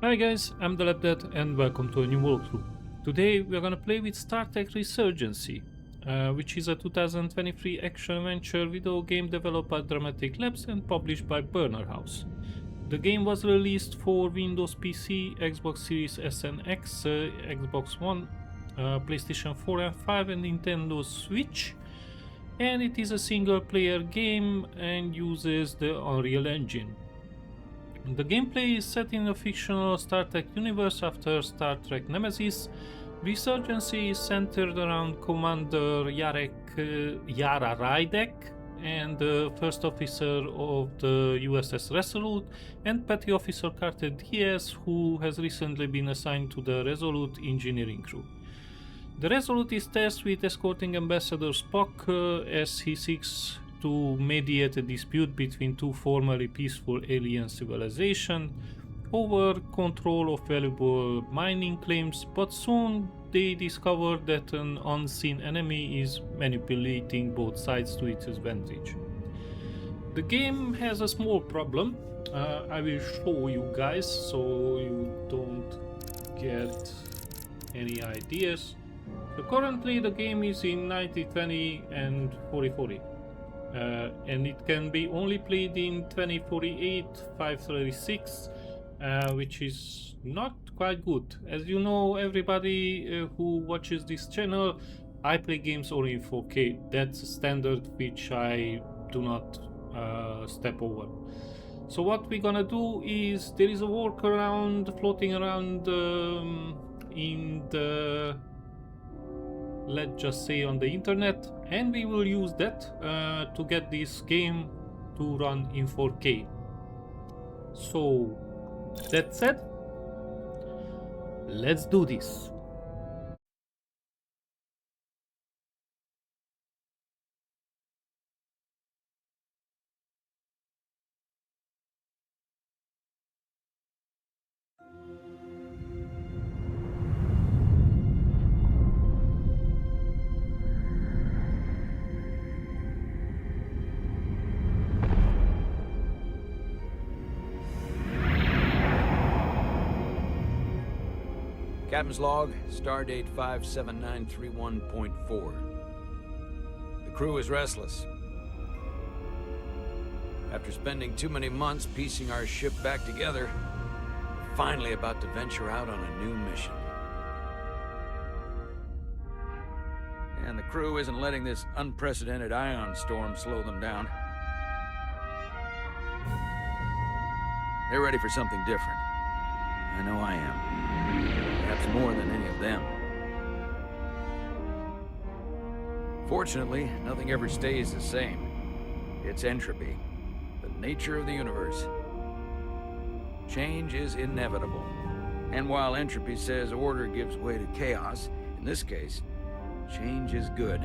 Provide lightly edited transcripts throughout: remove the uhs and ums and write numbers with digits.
Hi guys, I'm the LabDead and welcome to a new walkthrough. Today we're gonna play with Star Trek Resurgence, which is a 2023 action-adventure video game developed by Dramatic Labs and published by Bruner House. The game was released for Windows PC, Xbox Series S and X, Xbox One, PlayStation 4 and 5 and Nintendo Switch, and it is a single-player game and uses the Unreal Engine. The gameplay is set in a fictional Star Trek universe after Star Trek Nemesis. Resurgence is centered around Commander Jara Rydek and the First Officer of the USS Resolute and Petty Officer Carter Diaz, who has recently been assigned to the Resolute engineering crew. The Resolute is tasked with escorting Ambassador Spock as he seeks to mediate a dispute between two formerly peaceful alien civilizations over control of valuable mining claims, but soon they discover that an unseen enemy is manipulating both sides to its advantage. The game has a small problem. I will show you guys so you don't get any ideas. So currently the game is in 9020 and 4040. And it can be only played in 2048 536, which is not quite good. As you know, everybody who watches this channel, I play games only in 4K. That's a standard which I do not step over. So what we're gonna do is, there is a workaround floating around in the, let's just say, on the internet, and we will use that to get this game to run in 4K. So that said, let's do this. Captain's log, stardate 57931.4. The crew is restless. After spending too many months piecing our ship back together, we're finally about to venture out on a new mission. And the crew isn't letting this unprecedented ion storm slow them down. They're ready for something different. I know I am. Perhaps more than any of them. Fortunately, nothing ever stays the same. It's entropy, the nature of the universe. Change is inevitable. And while entropy says order gives way to chaos, in this case, change is good.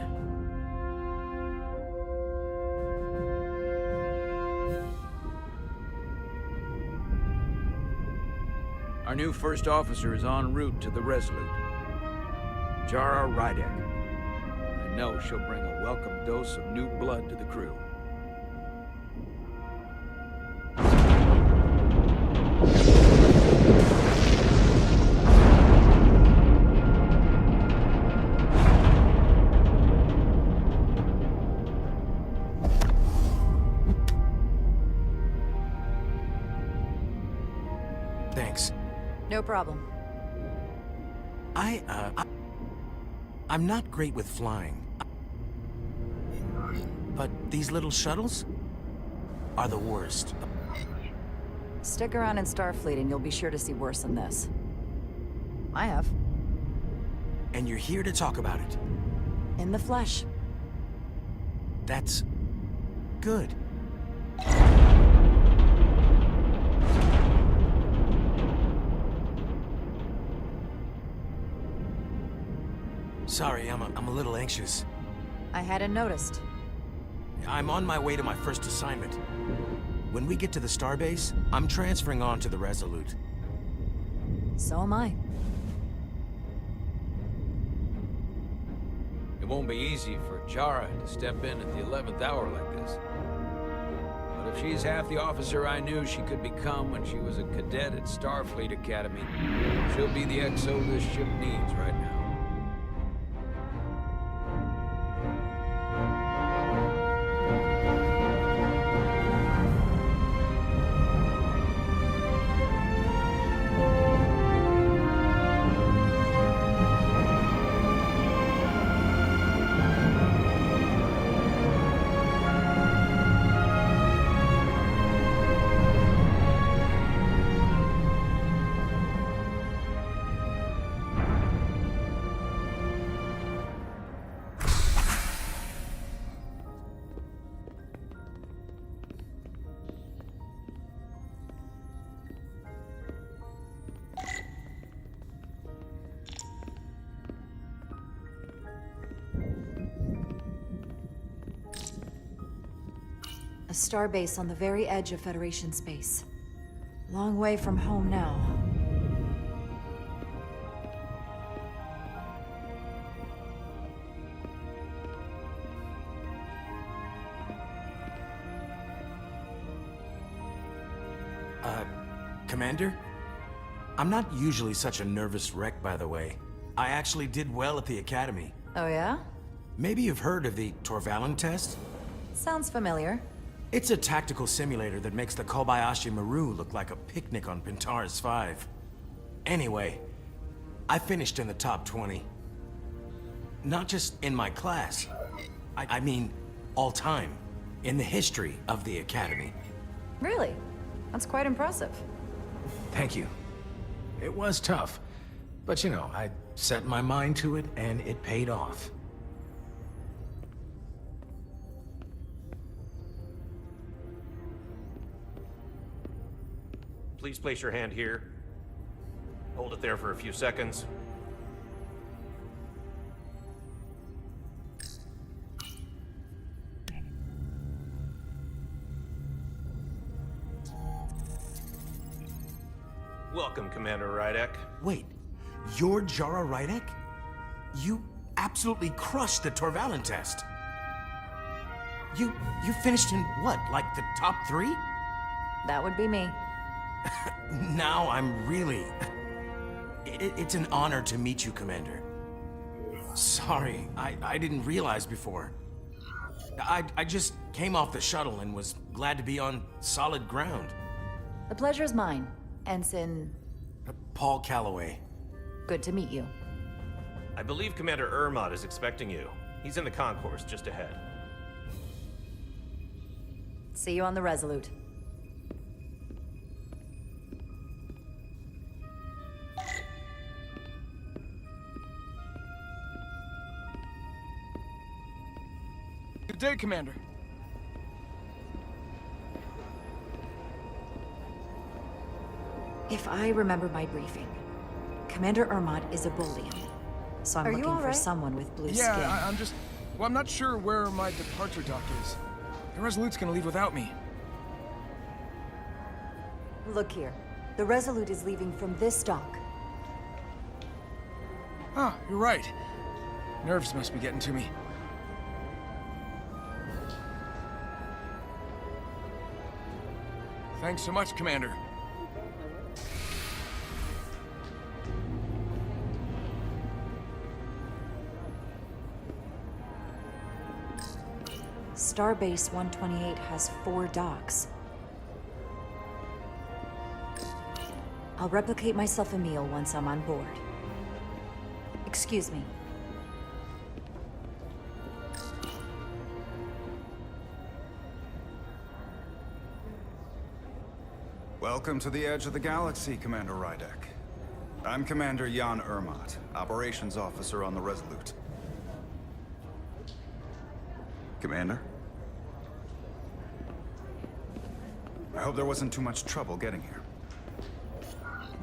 Our new first officer is en route to the Resolute. Jara Rydek. I know she'll bring a welcome dose of new blood to the crew. Thanks. No problem. I'm not great with flying. But these little shuttles are the worst. Stick around in Starfleet and you'll be sure to see worse than this. I have. And you're here to talk about it. In the flesh. That's... good. Sorry, I'm a little anxious. I hadn't noticed. I'm on my way to my first assignment. When we get to the starbase, I'm transferring on to the Resolute. So am I. It won't be easy for Jara to step in at the 11th hour like this. But if she's half the officer I knew she could become when she was a cadet at Starfleet Academy, she'll be the XO this ship needs right now. A starbase on the very edge of Federation space. Long way from home now. Commander? I'm not usually such a nervous wreck, by the way. I actually did well at the Academy. Oh yeah? Maybe you've heard of the Torvalin test? Sounds familiar. It's a tactical simulator that makes the Kobayashi Maru look like a picnic on Pintaris 5. Anyway, I finished in the top 20. Not just in my class. I mean, all time. In the history of the Academy. Really? That's quite impressive. Thank you. It was tough. But you know, I set my mind to it and it paid off. Please place your hand here. Hold it there for a few seconds. Welcome, Commander Rydek. Wait, you're Jara Rydek? You absolutely crushed the Torvalin test. You finished in what, like the top 3? That would be me. Now I'm really... It's an honor to meet you, Commander. Sorry, I didn't realize before. I just came off the shuttle and was glad to be on solid ground. The pleasure's mine, Ensign. Paul Calloway. Good to meet you. I believe Commander Ermot is expecting you. He's in the concourse just ahead. See you on the Resolute. Good day, Commander. If I remember my briefing, Commander Ermot is a Bolian, so I'm looking for someone with blue skin. I'm just... Well, I'm not sure where my departure dock is. The Resolute's gonna leave without me. Look here. The Resolute is leaving from this dock. Ah, you're right. Nerves must be getting to me. Thanks so much, Commander. Starbase 128 has 4 docks. I'll replicate myself a meal once I'm on board. Excuse me. Welcome to the edge of the galaxy, Commander Rydek. I'm Commander Jan Ermot, Operations Officer on the Resolute. Commander, I hope there wasn't too much trouble getting here.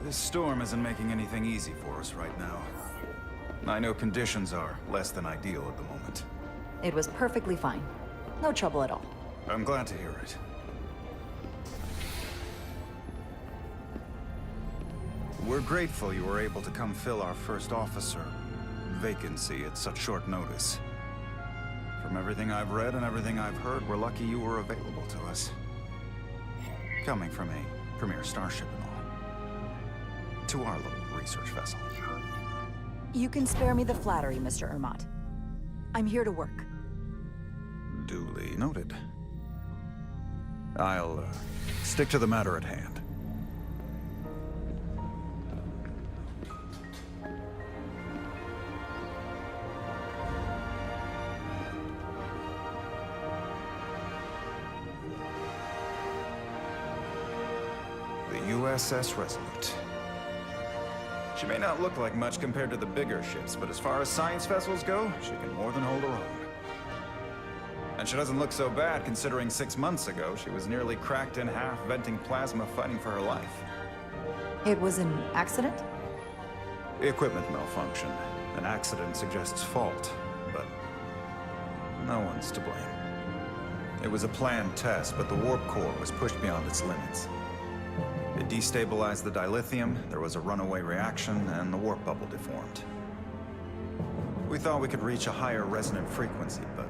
This storm isn't making anything easy for us right now. I know conditions are less than ideal at the moment. It was perfectly fine. No trouble at all. I'm glad to hear it. We're grateful you were able to come fill our first officer vacancy at such short notice. From everything I've read and everything I've heard, we're lucky you were available to us. Coming from a premier starship and all. To our little research vessel. You can spare me the flattery, Mr. Ermot. I'm here to work. Duly noted. I'll stick to the matter at hand. The USS Resolute. She may not look like much compared to the bigger ships, but as far as science vessels go, she can more than hold her own. And she doesn't look so bad considering 6 months ago she was nearly cracked in half, venting plasma, fighting for her life. It was an accident? Equipment malfunction. An accident suggests fault, but no one's to blame. It was a planned test, but the warp core was pushed beyond its limits. It destabilized the dilithium, there was a runaway reaction, and the warp bubble deformed. We thought we could reach a higher resonant frequency, but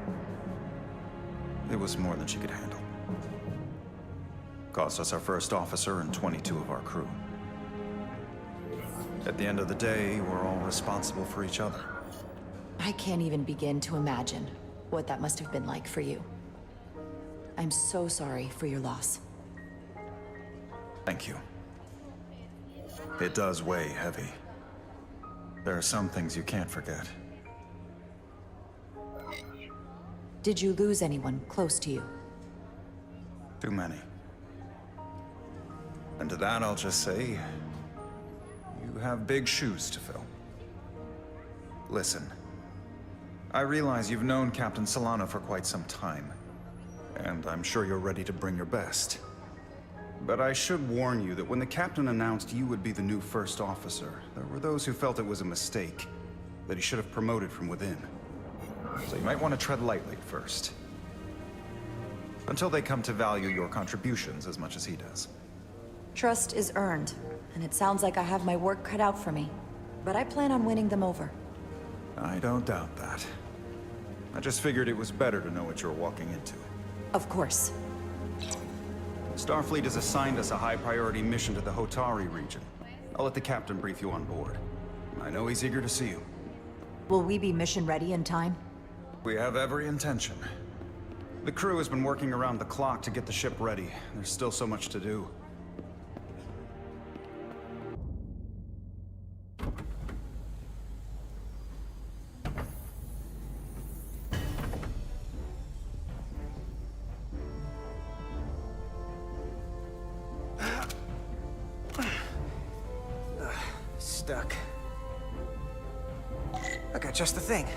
it was more than she could handle. Cost us our first officer and 22 of our crew. At the end of the day, we're all responsible for each other. I can't even begin to imagine what that must have been like for you. I'm so sorry for your loss. Thank you. It does weigh heavy. There are some things you can't forget. Did you lose anyone close to you? Too many. And to that I'll just say, you have big shoes to fill. Listen, I realize you've known Captain Solana for quite some time, and I'm sure you're ready to bring your best. But I should warn you that when the captain announced you would be the new first officer, there were those who felt it was a mistake, that he should have promoted from within. So you might want to tread lightly at first. Until they come to value your contributions as much as he does. Trust is earned, and it sounds like I have my work cut out for me. But I plan on winning them over. I don't doubt that. I just figured it was better to know what you're walking into. Of course. Starfleet has assigned us a high-priority mission to the Hotari region. I'll let the captain brief you on board. I know he's eager to see you. Will we be mission ready in time? We have every intention. The crew has been working around the clock to get the ship ready. There's still so much to do. Stuck. I got just the thing.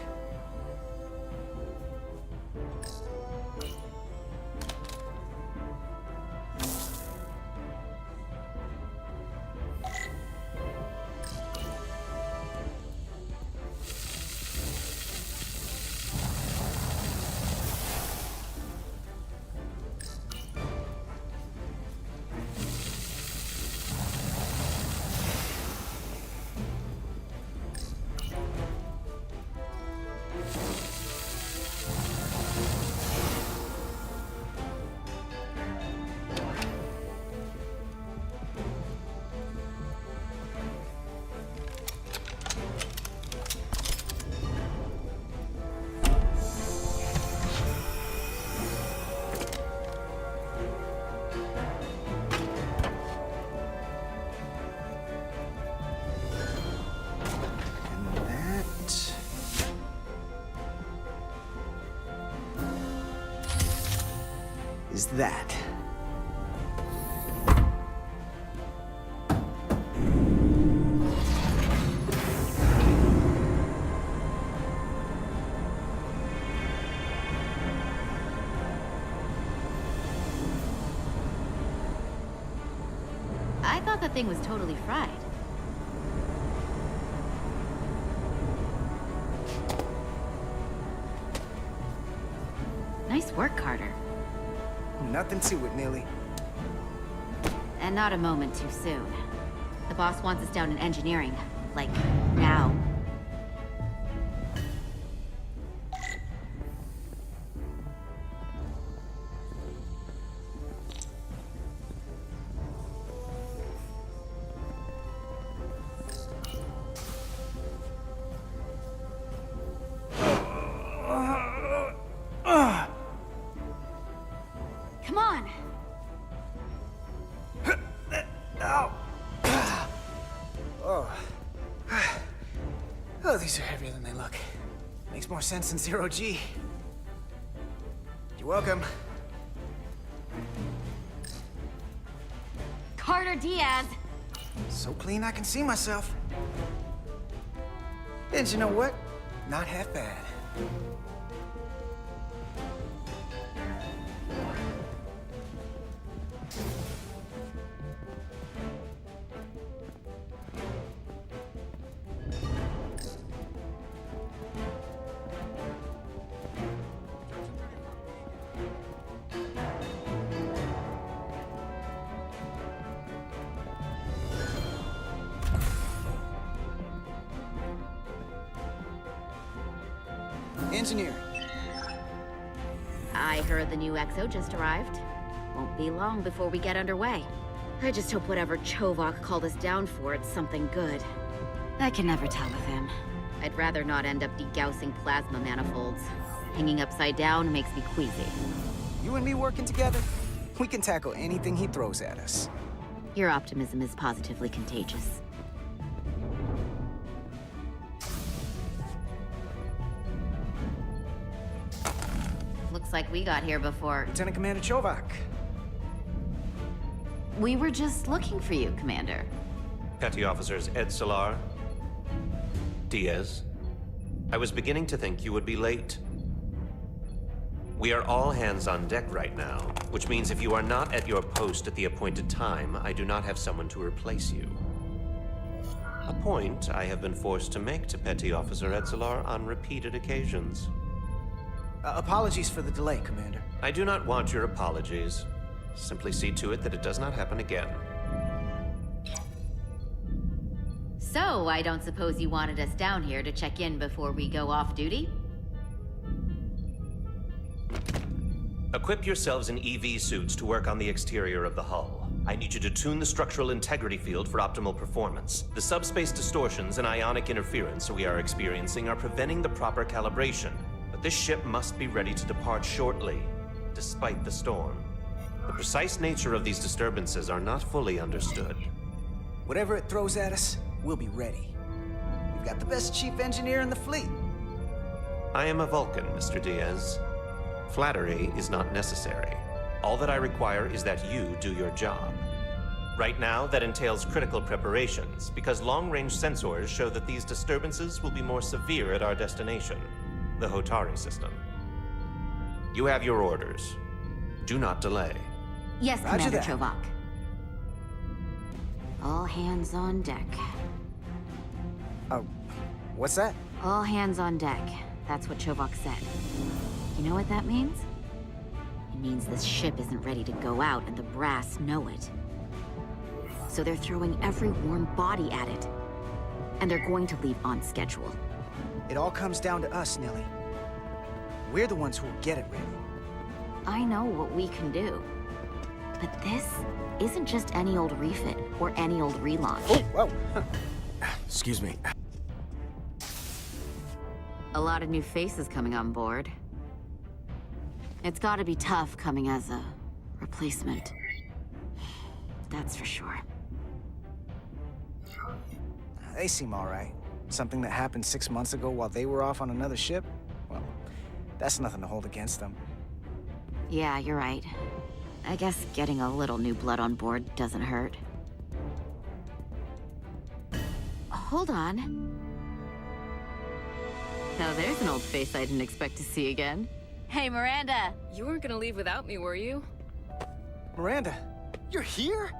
Is that. thought that thing was totally fried. Nice work, Carter. Nothing to it, Neely. And not a moment too soon. The boss wants us down in engineering. Like, now. Come on! Oh, these are heavier than they look. Makes more sense than zero G. You're welcome. Carter Diaz! So clean I can see myself. And you know what? Not half bad. Engineer. I heard the new XO just arrived. Won't be long before we get underway. I just hope whatever Chovak called us down for, it's something good. I can never tell with him. I'd rather not end up degaussing plasma manifolds. Hanging upside down makes me queasy. You and me working together, we can tackle anything he throws at us. Your optimism is positively contagious. Looks like we got here before. Lieutenant Commander Chovak. We were just looking for you, Commander. Petty Officers Edsalar, Diaz. I was beginning to think you would be late. We are all hands on deck right now, which means if you are not at your post at the appointed time, I do not have someone to replace you. A point I have been forced to make to Petty Officer Edsalar on repeated occasions. Apologies for the delay, Commander. I do not want your apologies. Simply see to it that it does not happen again. So, I don't suppose you wanted us down here to check in before we go off duty? Equip yourselves in EV suits to work on the exterior of the hull. I need you to tune the structural integrity field for optimal performance. The subspace distortions and ionic interference we are experiencing are preventing the proper calibration. But this ship must be ready to depart shortly, despite the storm. The precise nature of these disturbances are not fully understood. Whatever it throws at us, we'll be ready. We've got the best chief engineer in the fleet. I am a Vulcan, Mr. Diaz. Flattery is not necessary. All that I require is that you do your job. Right now, that entails critical preparations, because long-range sensors show that these disturbances will be more severe at our destination, the Hotari system. You have your orders. Do not delay. Yes, Roger Commander that. Chovak. All hands on deck. What's that? All hands on deck. That's what Chovak said. You know what that means? It means this ship isn't ready to go out, and the brass know it. So they're throwing every warm body at it. And they're going to leave on schedule. It all comes down to us, Nelly. We're the ones who will get it ready. I know what we can do. But this isn't just any old refit or any old relaunch. Oh, whoa. Excuse me. A lot of new faces coming on board. It's gotta be tough coming as a replacement. That's for sure. They seem all right. Something that happened 6 months ago while they were off on another ship? Well, that's nothing to hold against them. Yeah, you're right. I guess getting a little new blood on board doesn't hurt. Hold on. Now there's an old face I didn't expect to see again. Hey, Miranda! You weren't gonna leave without me, were you? Miranda, you're here?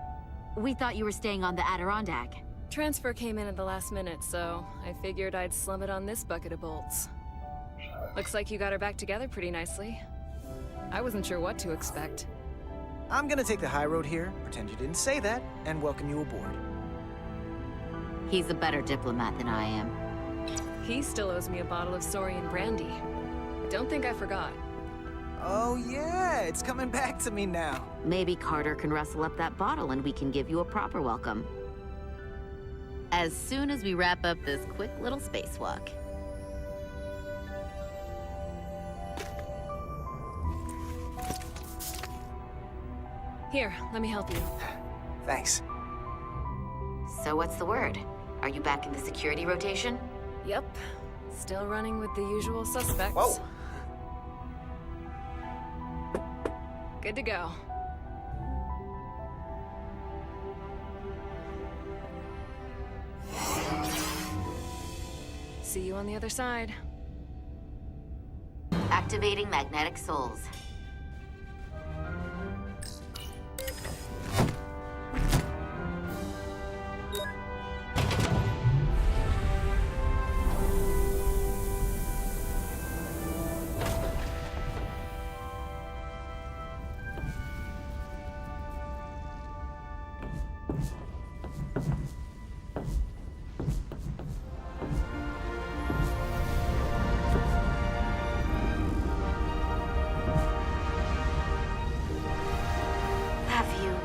We thought you were staying on the Adirondack. Transfer came in at the last minute, so I figured I'd slum it on this bucket of bolts. Looks like you got her back together pretty nicely. I wasn't sure what to expect. I'm gonna take the high road here, pretend you didn't say that, and welcome you aboard. He's a better diplomat than I am. He still owes me a bottle of Saurian brandy. Don't think I forgot. Oh yeah, it's coming back to me now. Maybe Carter can rustle up that bottle and we can give you a proper welcome. As soon as we wrap up this quick little spacewalk. Here, let me help you. Thanks. So what's the word? Are you back in the security rotation? Yep. Still running with the usual suspects. Whoa! Good to go. See you on the other side. Activating magnetic souls.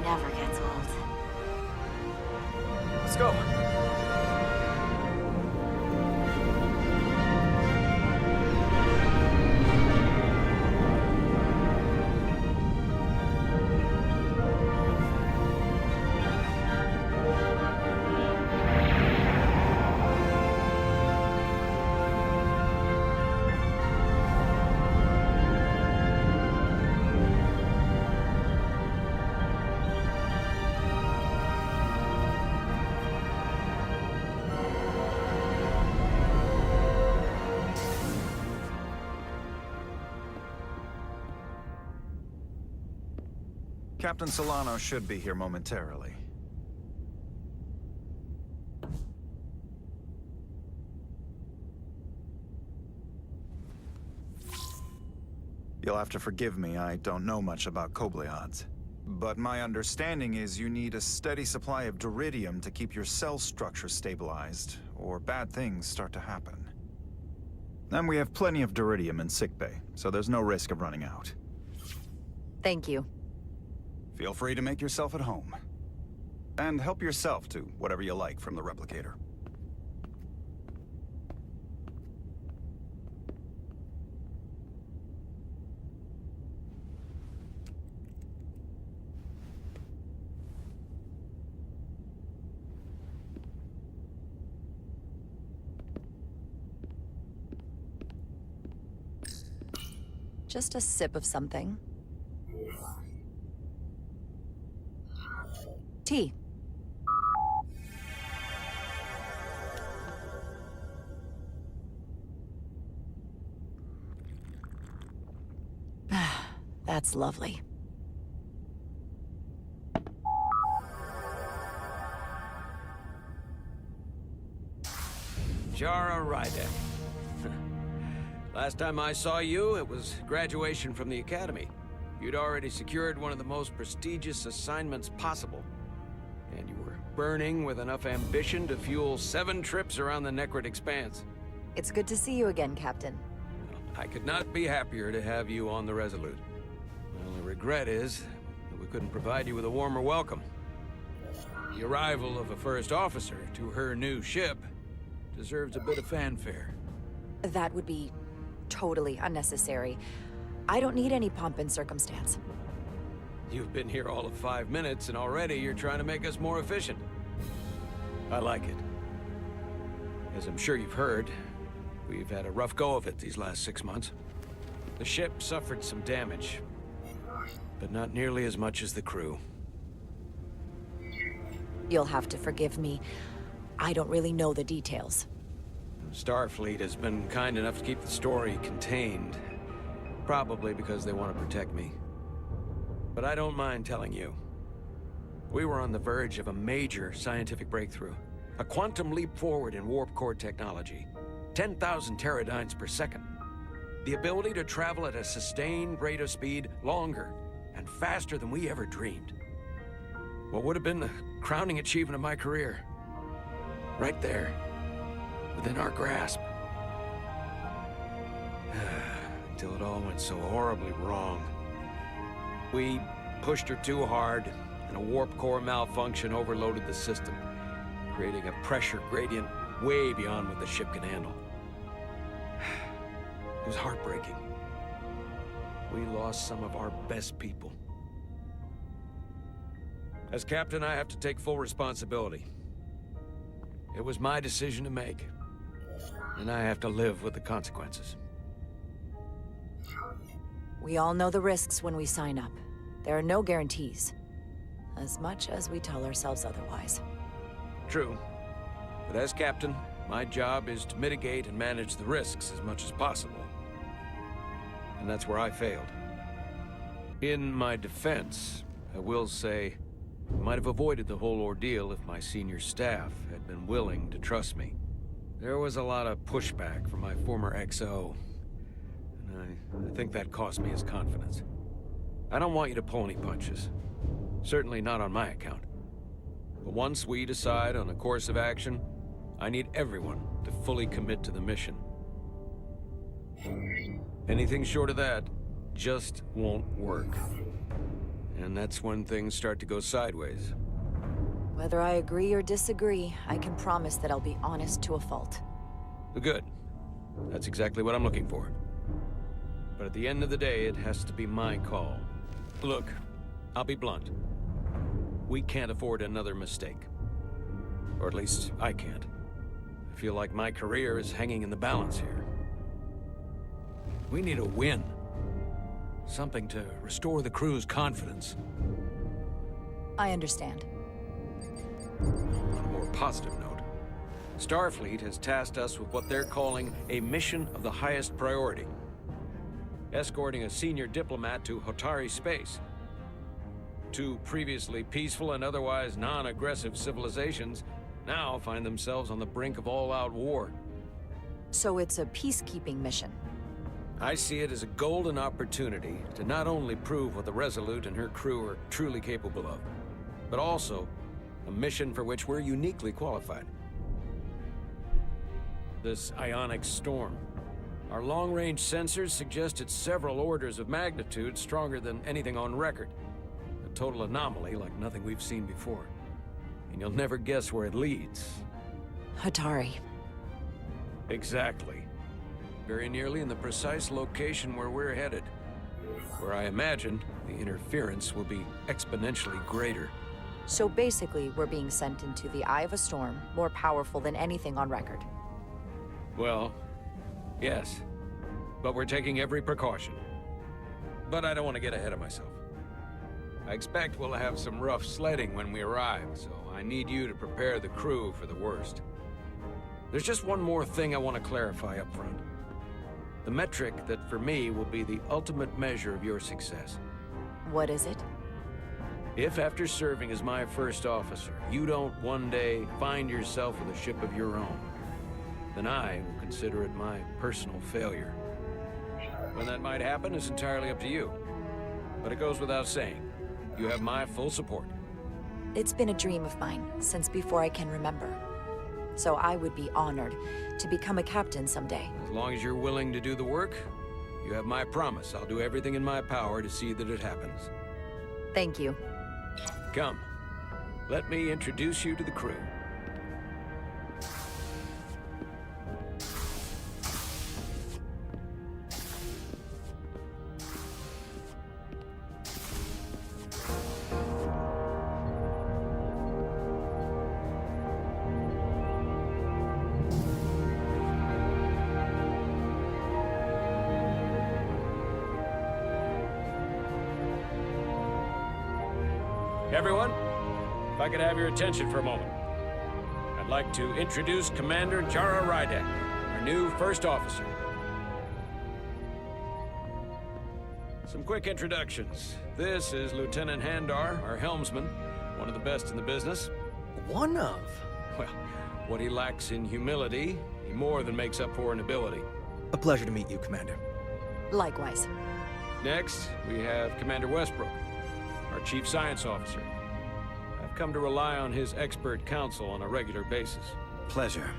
Never gets old. Let's go. Captain Solano should be here momentarily. You'll have to forgive me, I don't know much about Kobleods. But my understanding is you need a steady supply of duridium to keep your cell structure stabilized, or bad things start to happen. And we have plenty of duridium in sickbay, so there's no risk of running out. Thank you. Feel free to make yourself at home. And help yourself to whatever you like from the replicator. Just a sip of something. Tea. That's lovely. Jara Rydek. Last time I saw you, it was graduation from the Academy. You'd already secured one of the most prestigious assignments possible. And you were burning with enough ambition to fuel 7 trips around the Necrit Expanse. It's good to see you again, Captain. I could not be happier to have you on the Resolute. My only regret is that we couldn't provide you with a warmer welcome. The arrival of a first officer to her new ship deserves a bit of fanfare. That would be totally unnecessary. I don't need any pomp and circumstance. You've been here all of 5 minutes, and already you're trying to make us more efficient. I like it. As I'm sure you've heard, we've had a rough go of it these last 6 months. The ship suffered some damage, but not nearly as much as the crew. You'll have to forgive me. I don't really know the details. Starfleet has been kind enough to keep the story contained, probably because they want to protect me. But I don't mind telling you. We were on the verge of a major scientific breakthrough. A quantum leap forward in warp core technology. 10,000 teradynes per second. The ability to travel at a sustained rate of speed longer and faster than we ever dreamed. What would have been the crowning achievement of my career. Right there, within our grasp. Until it all went so horribly wrong. We pushed her too hard, and a warp core malfunction overloaded the system, creating a pressure gradient way beyond what the ship can handle. It was heartbreaking. We lost some of our best people. As captain, I have to take full responsibility. It was my decision to make, and I have to live with the consequences. We all know the risks when we sign up. There are no guarantees. As much as we tell ourselves otherwise. True. But as captain, my job is to mitigate and manage the risks as much as possible. And that's where I failed. In my defense, I will say, I might have avoided the whole ordeal if my senior staff had been willing to trust me. There was a lot of pushback from my former XO, and I think that cost me his confidence. I don't want you to pull any punches. Certainly not on my account. But once we decide on a course of action, I need everyone to fully commit to the mission. Anything short of that just won't work. And that's when things start to go sideways. Whether I agree or disagree, I can promise that I'll be honest to a fault. Good. That's exactly what I'm looking for. But at the end of the day, it has to be my call. Look, I'll be blunt. We can't afford another mistake. Or at least, I can't. I feel like my career is hanging in the balance here. We need a win. Something to restore the crew's confidence. I understand. On a more positive note, Starfleet has tasked us with what they're calling a mission of the highest priority. Escorting a senior diplomat to Hotari space. Two previously peaceful and otherwise non-aggressive civilizations now find themselves on the brink of all-out war. So it's a peacekeeping mission. I see it as a golden opportunity to not only prove what the Resolute and her crew are truly capable of, but also a mission for which we're uniquely qualified. This ionic storm. Our long-range sensors suggest it's several orders of magnitude stronger than anything on record. A total anomaly like nothing we've seen before. And you'll never guess where it leads. Hotari. Exactly. Very nearly in the precise location where we're headed. Where I imagine the interference will be exponentially greater. So basically, we're being sent into the eye of a storm, more powerful than anything on record. Well, yes. But we're taking every precaution. But I don't want to get ahead of myself. I expect we'll have some rough sledding when we arrive, so I need you to prepare the crew for the worst. There's just one more thing I want to clarify up front. The metric that, for me, will be the ultimate measure of your success. What is it? If after serving as my first officer, you don't one day find yourself with a ship of your own, then I will consider it my personal failure. When that might happen is entirely up to you. But it goes without saying, you have my full support. It's been a dream of mine since before I can remember. So I would be honored to become a captain someday. As long as you're willing to do the work, you have my promise. I'll do everything in my power to see that it happens. Thank you. Come, let me introduce you to the crew. Everyone, if I could have your attention for a moment. I'd like to introduce Commander Jara Rydek, our new first officer. Some quick introductions. This is Lieutenant Handar, our helmsman, one of the best in the business. One of? Well, what he lacks in humility, he more than makes up for in ability. A pleasure to meet you, Commander. Likewise. Next, we have Commander Westbrook, our Chief Science Officer. I've come to rely on his expert counsel on a regular basis. Pleasure.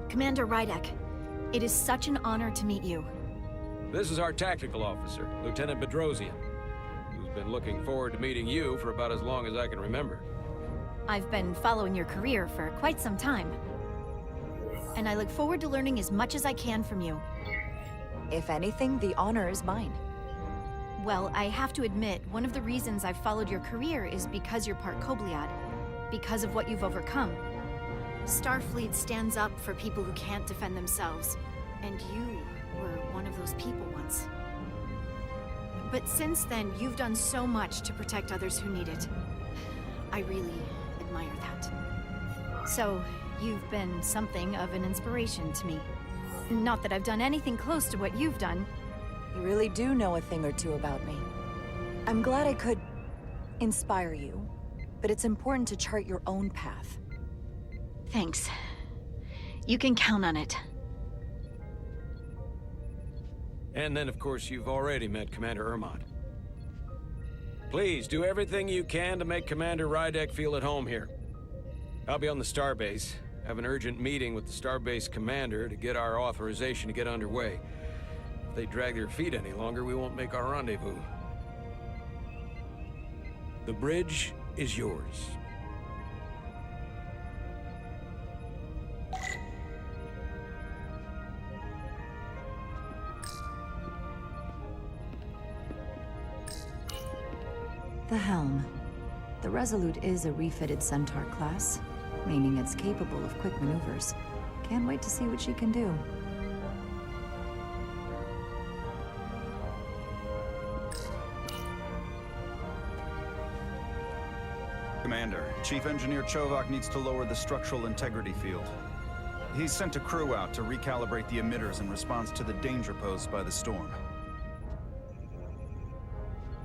Commander Rydek, it is such an honor to meet you. This is our Tactical Officer, Lieutenant Bedrosian, who's been looking forward to meeting you for about as long as I can remember. I've been following your career for quite some time, and I look forward to learning as much as I can from you. If anything, the honor is mine. Well, I have to admit, one of the reasons I've followed your career is because you're part Kobliad, because of what you've overcome. Starfleet stands up for people who can't defend themselves, and you were one of those people once. But since then, you've done so much to protect others who need it. I really admire that. So, you've been something of an inspiration to me. Not that I've done anything close to what you've done. You really do know a thing or two about me. I'm glad I could inspire you, but it's important to chart your own path. Thanks. You can count on it. And then, of course, you've already met Commander Ermont. Please, do everything you can to make Commander Rydek feel at home here. I'll be on the starbase. I have an urgent meeting with the starbase commander to get our authorization to get underway. If they drag their feet any longer, we won't make our rendezvous. The bridge is yours. The helm. The Resolute is a refitted Centaur class, meaning it's capable of quick maneuvers. Can't wait to see what she can do. Commander, Chief Engineer Chovak needs to lower the structural integrity field. He's sent a crew out to recalibrate the emitters in response to the danger posed by the storm.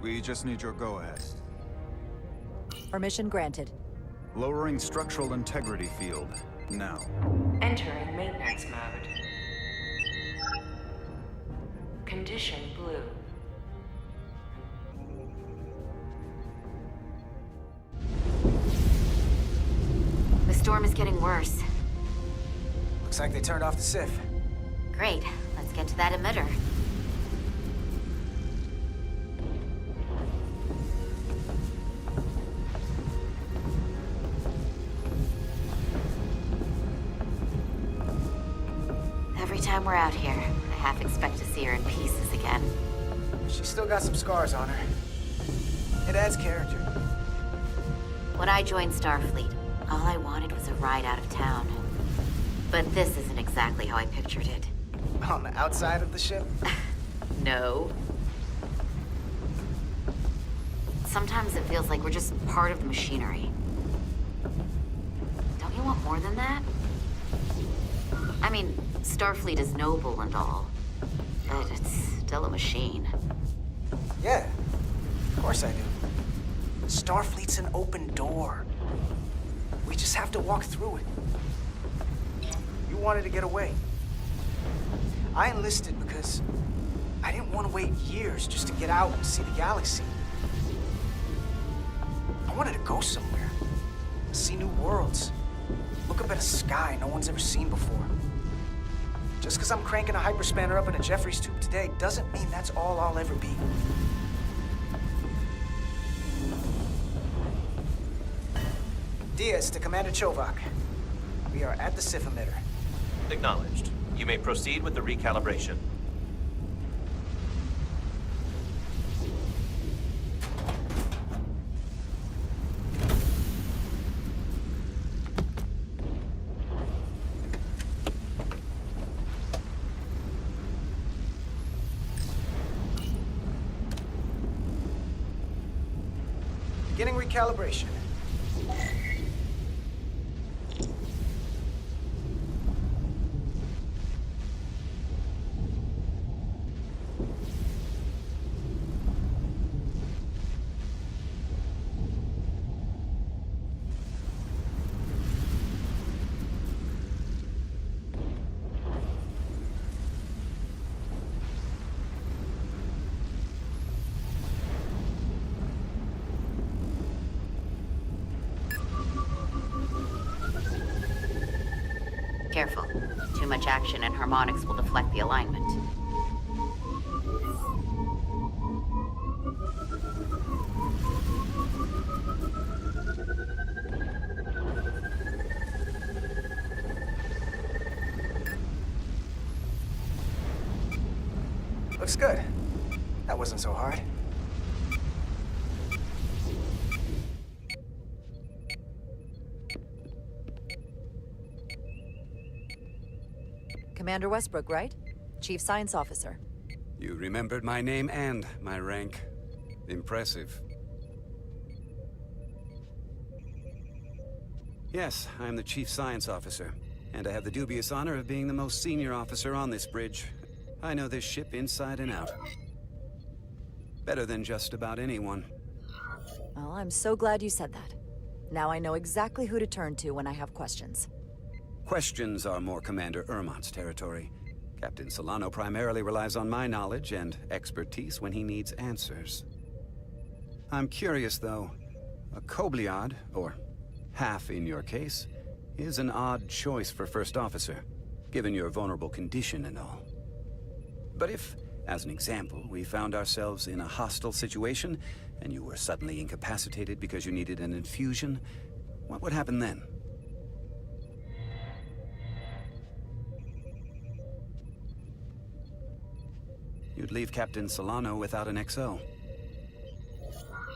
We just need your go-ahead. Permission granted. Lowering structural integrity field, now. Entering maintenance mode. Condition blue. The storm is getting worse. Looks like they turned off the SIF. Great. Let's get to that emitter. Every time we're out here, I half expect to see her in pieces again. She's still got some scars on her. It adds character. When I joined Starfleet, all I wanted was a ride out of town. But this isn't exactly how I pictured it. On the outside of the ship? No. Sometimes it feels like we're just part of the machinery. Don't you want more than that? I mean, Starfleet is noble and all, but it's still a machine. Yeah, of course I do. Starfleet's an open door. We just have to walk through it. You wanted to get away. I enlisted because I didn't want to wait years just to get out and see the galaxy. I wanted to go somewhere, see new worlds, look up at a sky no one's ever seen before. Just because I'm cranking a hyperspanner up in a Jeffries tube today doesn't mean that's all I'll ever be. Diaz to Commander Chovak. We are at the SIF emitter. Acknowledged. You may proceed with the recalibration. Beginning recalibration. Careful. Too much action and harmonics will deflect the alignment. Looks good. That wasn't so hard. Commander Westbrook, right? Chief Science Officer. You remembered my name and my rank. Impressive. Yes, I'm the Chief Science Officer, and I have the dubious honor of being the most senior officer on this bridge. I know this ship inside and out. Better than just about anyone. Well, I'm so glad you said that. Now I know exactly who to turn to when I have questions. Questions are more Commander Ermont's territory. Captain Solano primarily relies on my knowledge and expertise when he needs answers. I'm curious, though. A Kobliad, or half in your case, is an odd choice for First Officer, given your vulnerable condition and all. But if, as an example, we found ourselves in a hostile situation, and you were suddenly incapacitated because you needed an infusion, what would happen then? You'd leave Captain Solano without an XO.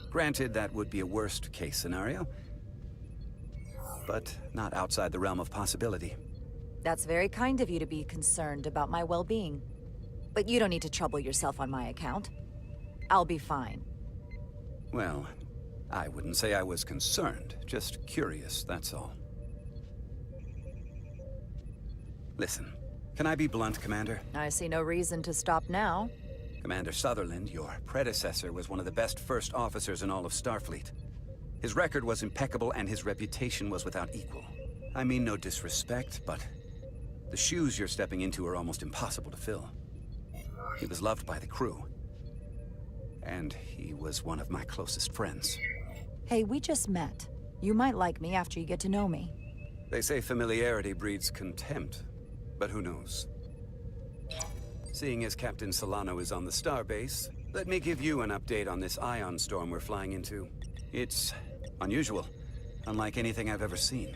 Granted, that would be a worst-case scenario, but not outside the realm of possibility. That's very kind of you to be concerned about my well-being. But you don't need to trouble yourself on my account. I'll be fine. Well, I wouldn't say I was concerned, just curious, that's all. Listen, can I be blunt, Commander? I see no reason to stop now. Commander Sutherland, your predecessor, was one of the best first officers in all of Starfleet. His record was impeccable and his reputation was without equal. I mean no disrespect, but the shoes you're stepping into are almost impossible to fill. He was loved by the crew. And he was one of my closest friends. Hey, we just met. You might like me after you get to know me. They say familiarity breeds contempt, but who knows? Seeing as Captain Solano is on the starbase, let me give you an update on this ion storm we're flying into. It's unusual, unlike anything I've ever seen.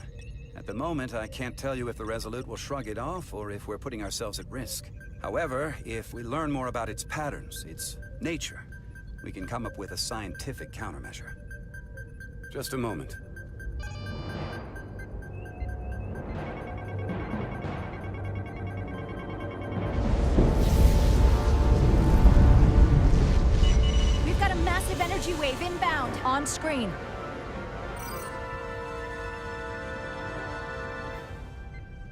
At the moment, I can't tell you if the Resolute will shrug it off or if we're putting ourselves at risk. However, if we learn more about its patterns, its nature, we can come up with a scientific countermeasure. Just a moment. We've got a massive energy wave inbound. On screen.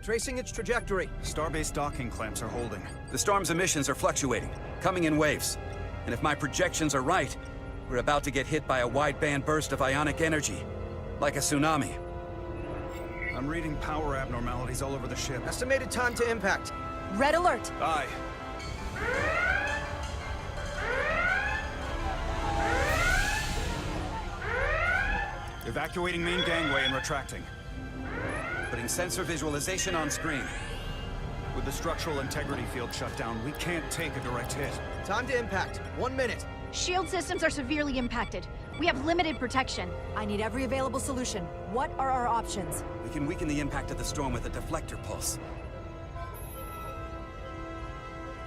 Tracing its trajectory. Starbase docking clamps are holding. The storm's emissions are fluctuating, coming in waves. And if my projections are right, we're about to get hit by a wideband burst of ionic energy. Like a tsunami. I'm reading power abnormalities all over the ship. Estimated time to impact. Red alert! Aye. Evacuating main gangway and retracting. Putting sensor visualization on screen. With the structural integrity field shut down, we can't take a direct hit. Time to impact. 1 minute. Shield systems are severely impacted. We have limited protection. I need every available solution. What are our options? We can weaken the impact of the storm with a deflector pulse.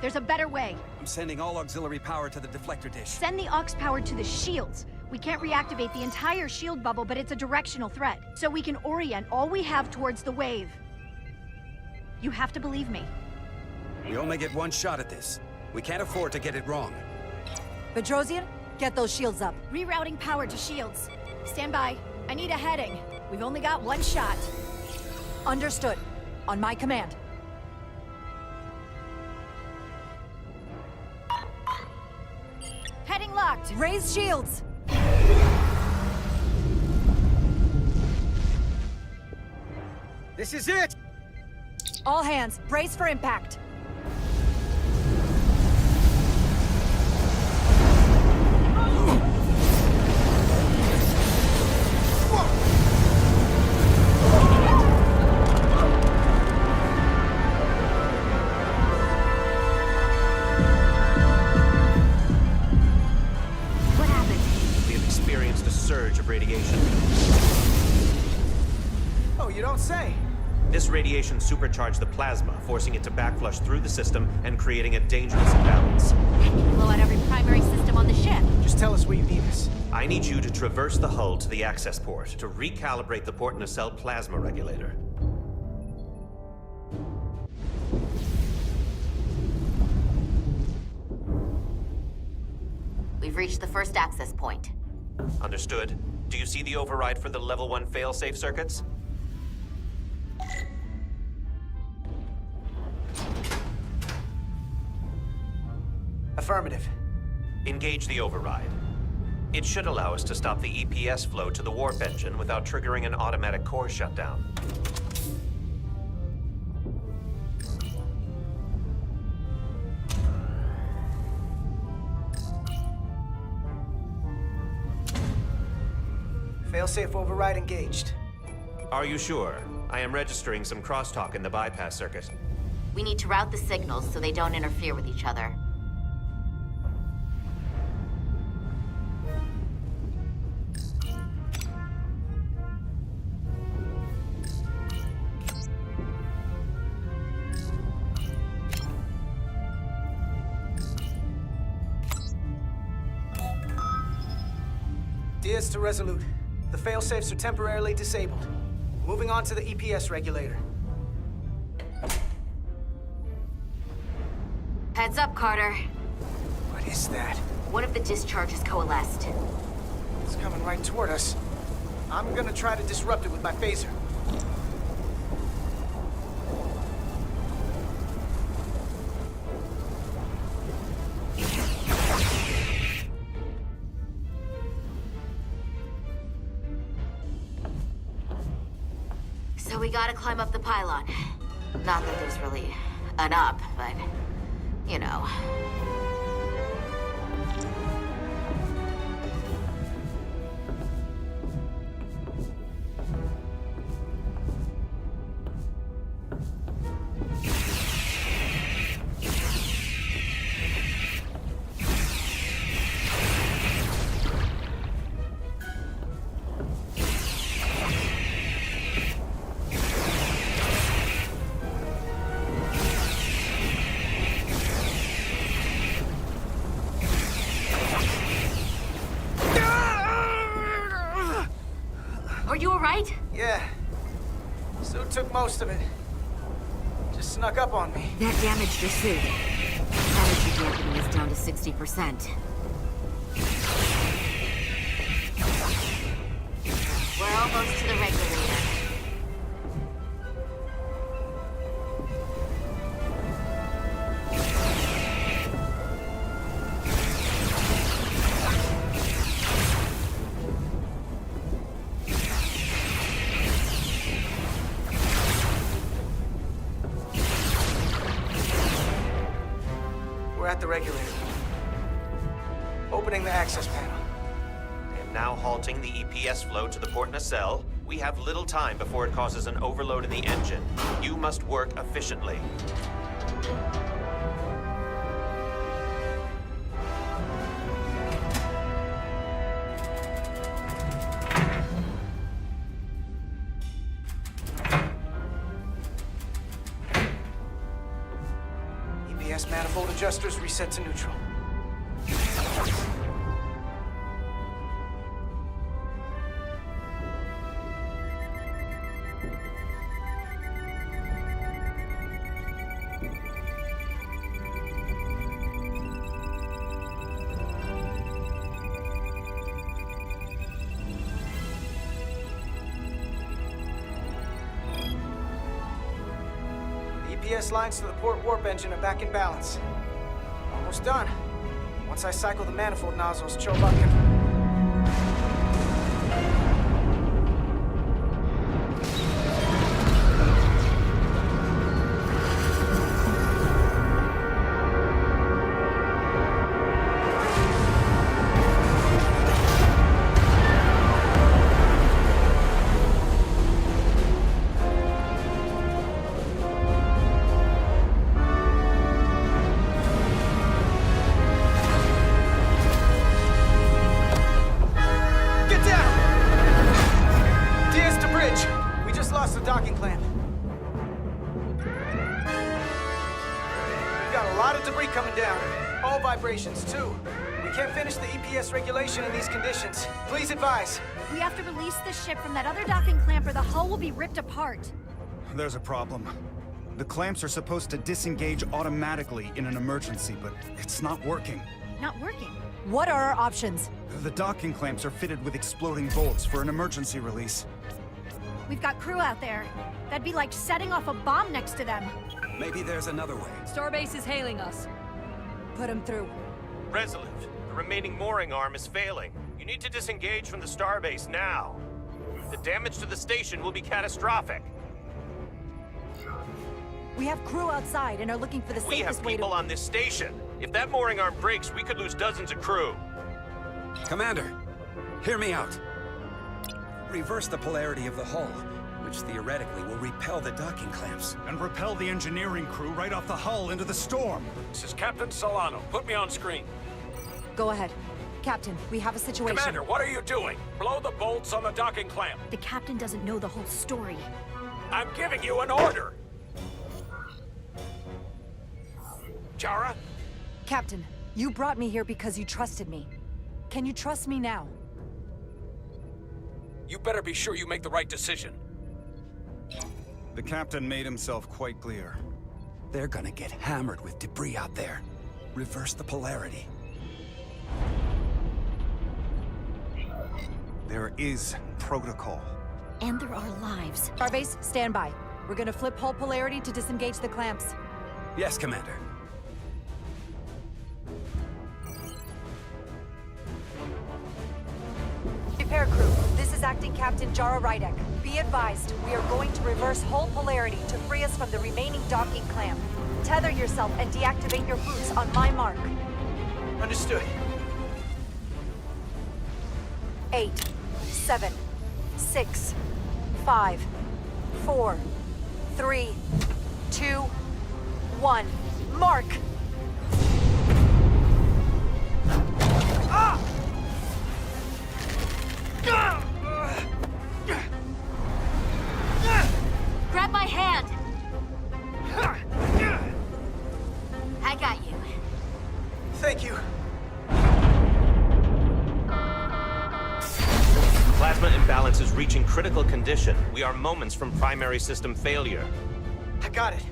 There's a better way. I'm sending all auxiliary power to the deflector dish. Send the aux power to the shields. We can't reactivate the entire shield bubble, but it's a directional threat. So we can orient all we have towards the wave. You have to believe me. We only get one shot at this. We can't afford to get it wrong. Bedrosian, get those shields up. Rerouting power to shields. Stand by. I need a heading. We've only got one shot. Understood. On my command. Heading locked. Raise shields. This is it! All hands, brace for impact. of radiation. Oh, you don't say. This radiation supercharged the plasma, forcing it to backflush through the system and creating a dangerous imbalance. Blow out every primary system on the ship. Just tell us where you need us. I need you to traverse the hull to the access port to recalibrate the port nacelle plasma regulator. We've reached the first access point. Understood. Do you see the override for the level 1 failsafe circuits? Affirmative. Engage the override. It should allow us to stop the EPS flow to the warp engine without triggering an automatic core shutdown. Failsafe override engaged. Are you sure? I am registering some crosstalk in the bypass circuit. We need to route the signals so they don't interfere with each other. Diaz to Resolute. The failsafes are temporarily disabled. Moving on to the EPS regulator. Heads up, Carter. What is that? One of the discharges coalesced. It's coming right toward us. I'm gonna try to disrupt it with my phaser. So we gotta climb up the pylon. Not that there's really an up, but, you know. Are you alright? Yeah. Suit took most of it. Just snuck up on me. That damaged your suit. Energy dampening is down to 60%. We're almost to the regulator. We're at the regulator. Opening the access panel. I am now halting the EPS flow to the port nacelle. We have little time before it causes an overload in the engine. You must work efficiently. EPS manifold adjusters reset to neutral. EPS lines to the port warp engine are back in balance. Almost done. Once I cycle the manifold nozzles, Chobot can... operations, too. We can't finish the EPS regulation in these conditions. Please advise. We have to release the ship from that other docking clamp or the hull will be ripped apart. There's a problem. The clamps are supposed to disengage automatically in an emergency, but it's not working. Not working? What are our options? The docking clamps are fitted with exploding bolts for an emergency release. We've got crew out there. That'd be like setting off a bomb next to them. Maybe there's another way. Starbase is hailing us. Put him through. Resolute, the remaining mooring arm is failing. You need to disengage from the starbase now. The damage to the station will be catastrophic. We have crew outside and are looking for the We safest have way to... people on this station. If that mooring arm breaks, we could lose dozens of crew. Commander, hear me out. Reverse the polarity of the hull, which theoretically will repel the docking clamps. And repel the engineering crew right off the hull into the storm. This is Captain Solano. Put me on screen. Go ahead. Captain, we have a situation. Commander, what are you doing? Blow the bolts on the docking clamp. The captain doesn't know the whole story. I'm giving you an order. Jara? Captain, you brought me here because you trusted me. Can you trust me now? You better be sure you make the right decision. The captain made himself quite clear. They're gonna get hammered with debris out there. Reverse the polarity. There is protocol. And there are lives. Starbase, stand by. We're gonna flip hull polarity to disengage the clamps. Yes, Commander. Repair crew, this is Acting Captain Jara Rydek. Be advised, we are going to reverse hull polarity to free us from the remaining docking clamp. Tether yourself and deactivate your boots on my mark. Understood. 8, 7, 6, 5, 4, 3, 2, 1. Mark! Ah! Grab my hand! I got you. Thank you. Plasma imbalance is reaching critical condition. We are moments from primary system failure. I got it.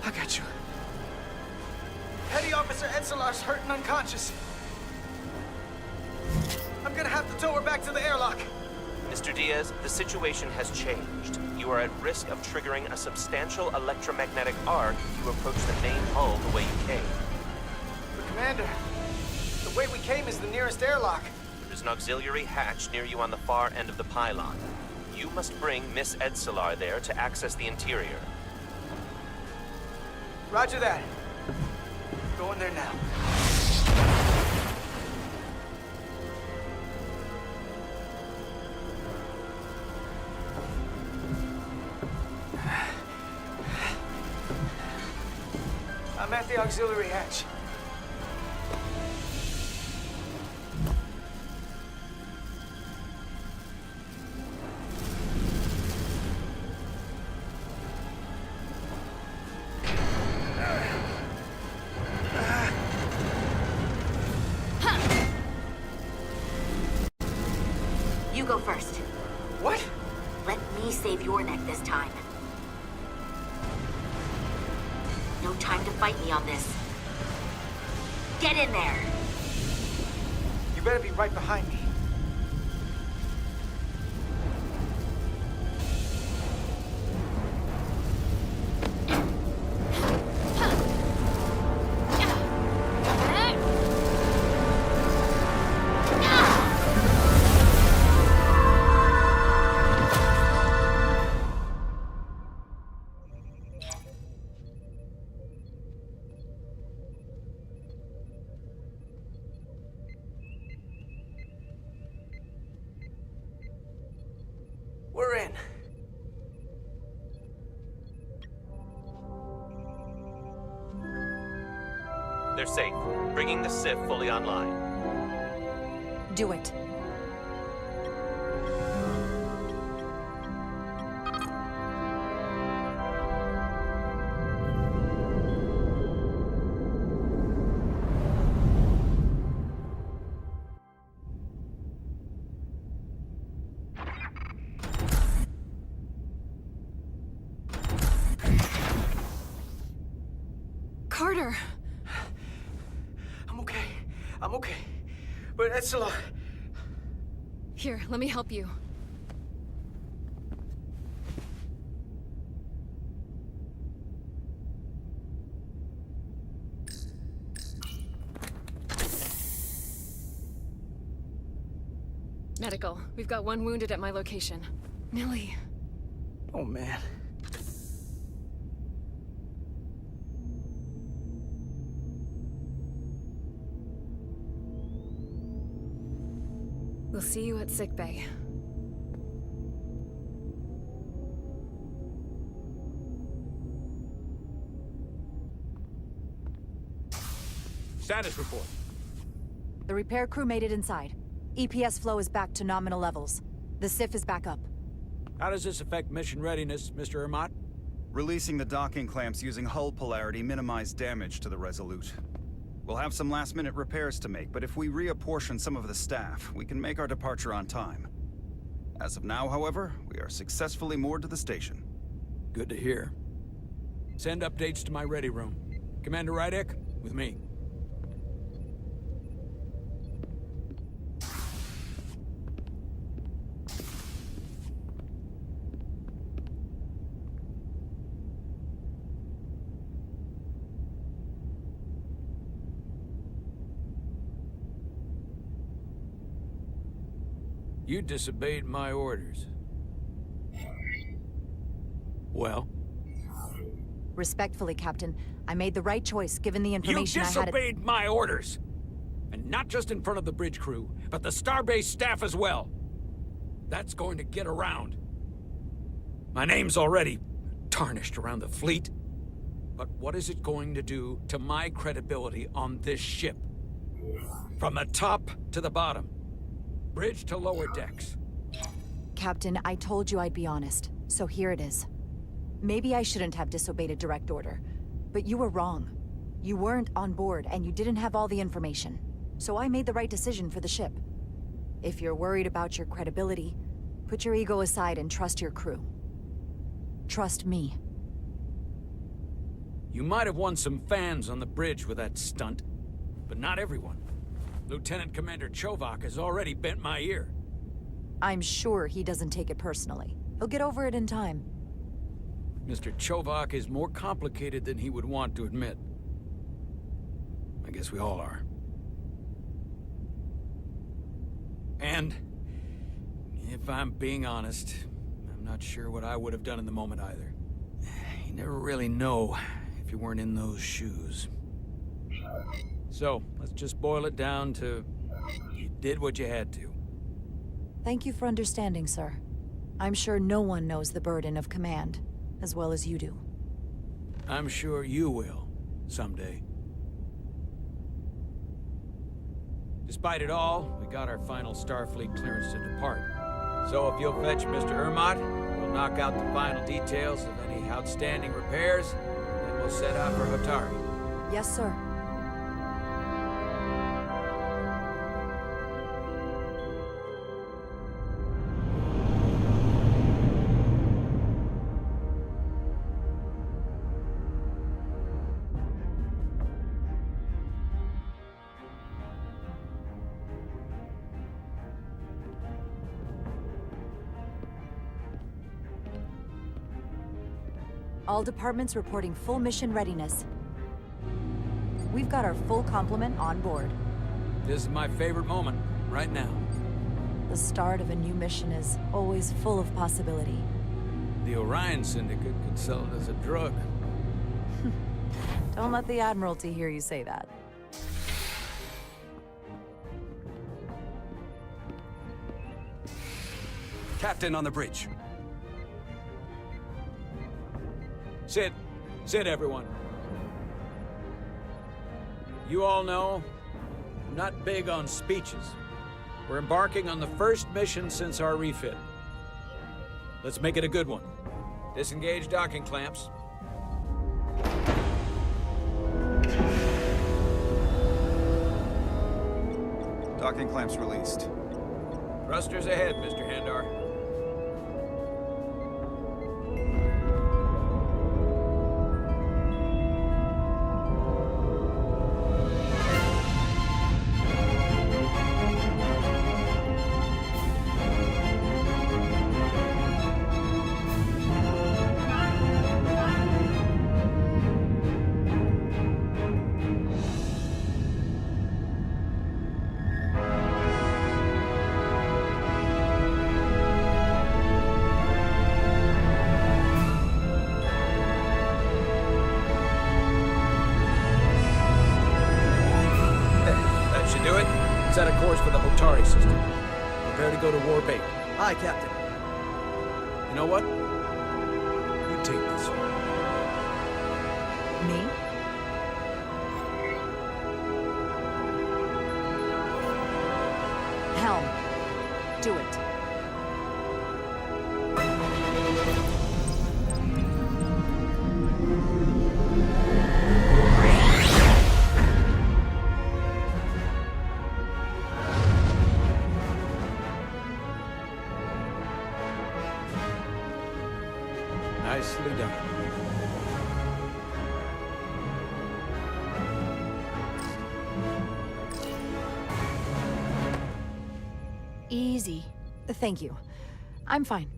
I got you. Petty Officer Encelar's hurt and unconscious. I'm gonna have to tow her back to the airlock. Mr. Diaz, the situation has changed. You are at risk of triggering a substantial electromagnetic arc if you approach the main hull the way you came. But Commander, the way we came is the nearest airlock. There's an auxiliary hatch near you on the far end of the pylon. You must bring Miss Encelar there to access the interior. Roger that. Going there now. I'm at the auxiliary hatch. You go first. What? Let me save your neck this time. fight me on this. Get in there! You better be right behind me. We're in. They're safe. Bringing the SIF fully online. Do it. Carter! I'm okay. I'm okay. But that's a lot. Here, let me help you. Medical. We've got one wounded at my location. Millie. Oh, man. We'll see you at sickbay. Status report. The repair crew made it inside. EPS flow is back to nominal levels. The SIF is back up. How does this affect mission readiness, Mr. Ermot? Releasing the docking clamps using hull polarity minimized damage to the Resolute. We'll have some last-minute repairs to make, but if we reapportion some of the staff, we can make our departure on time. As of now, however, we are successfully moored to the station. Good to hear. Send updates to my ready room. Commander Rydek, with me. You disobeyed my orders. Well? Respectfully, Captain, I made the right choice given the information You I had. disobeyed my orders! And not just in front of the bridge crew, but the Starbase staff as well. That's going to get around. My name's already tarnished around the fleet. But what is it going to do to my credibility on this ship? From the top to the bottom. Bridge to lower decks. Captain, I told you I'd be honest, so here it is. Maybe I shouldn't have disobeyed a direct order, but you were wrong. You weren't on board, and you didn't have all the information. So I made the right decision for the ship. If you're worried about your credibility, put your ego aside and trust your crew. Trust me. You might have won some fans on the bridge with that stunt, but not everyone. Lieutenant Commander Chovak has already bent my ear. I'm sure he doesn't take it personally. He'll get over it in time. Mr. Chovak is more complicated than he would want to admit. I guess we all are. And, if I'm being honest, I'm not sure what I would have done in the moment either. You never really know if you weren't in those shoes. So, let's just boil it down to, you did what you had to. Thank you for understanding, sir. I'm sure no one knows the burden of command as well as you do. I'm sure you will, someday. Despite it all, we got our final Starfleet clearance to depart. So if you'll fetch Mr. Ermot, we'll knock out the final details of any outstanding repairs, and then we'll set out for Hotari. Yes, sir. All departments reporting full mission readiness. We've got our full complement on board. This is my favorite moment, right now. The start of a new mission is always full of possibility. The Orion Syndicate could sell it as a drug. Don't let the Admiralty hear you say that. Captain on the bridge. Sit. Sit, everyone. You all know, I'm not big on speeches. We're embarking on the first mission since our refit. Let's make it a good one. Disengage docking clamps. Docking clamps released. Thrusters ahead, Mr. Handar. Set a course for the Hotari system. Prepare to go to Warbase. Aye, Captain. You know what? You take this. Me? Helm. Do it. Nicely done. Easy. Thank you. I'm fine.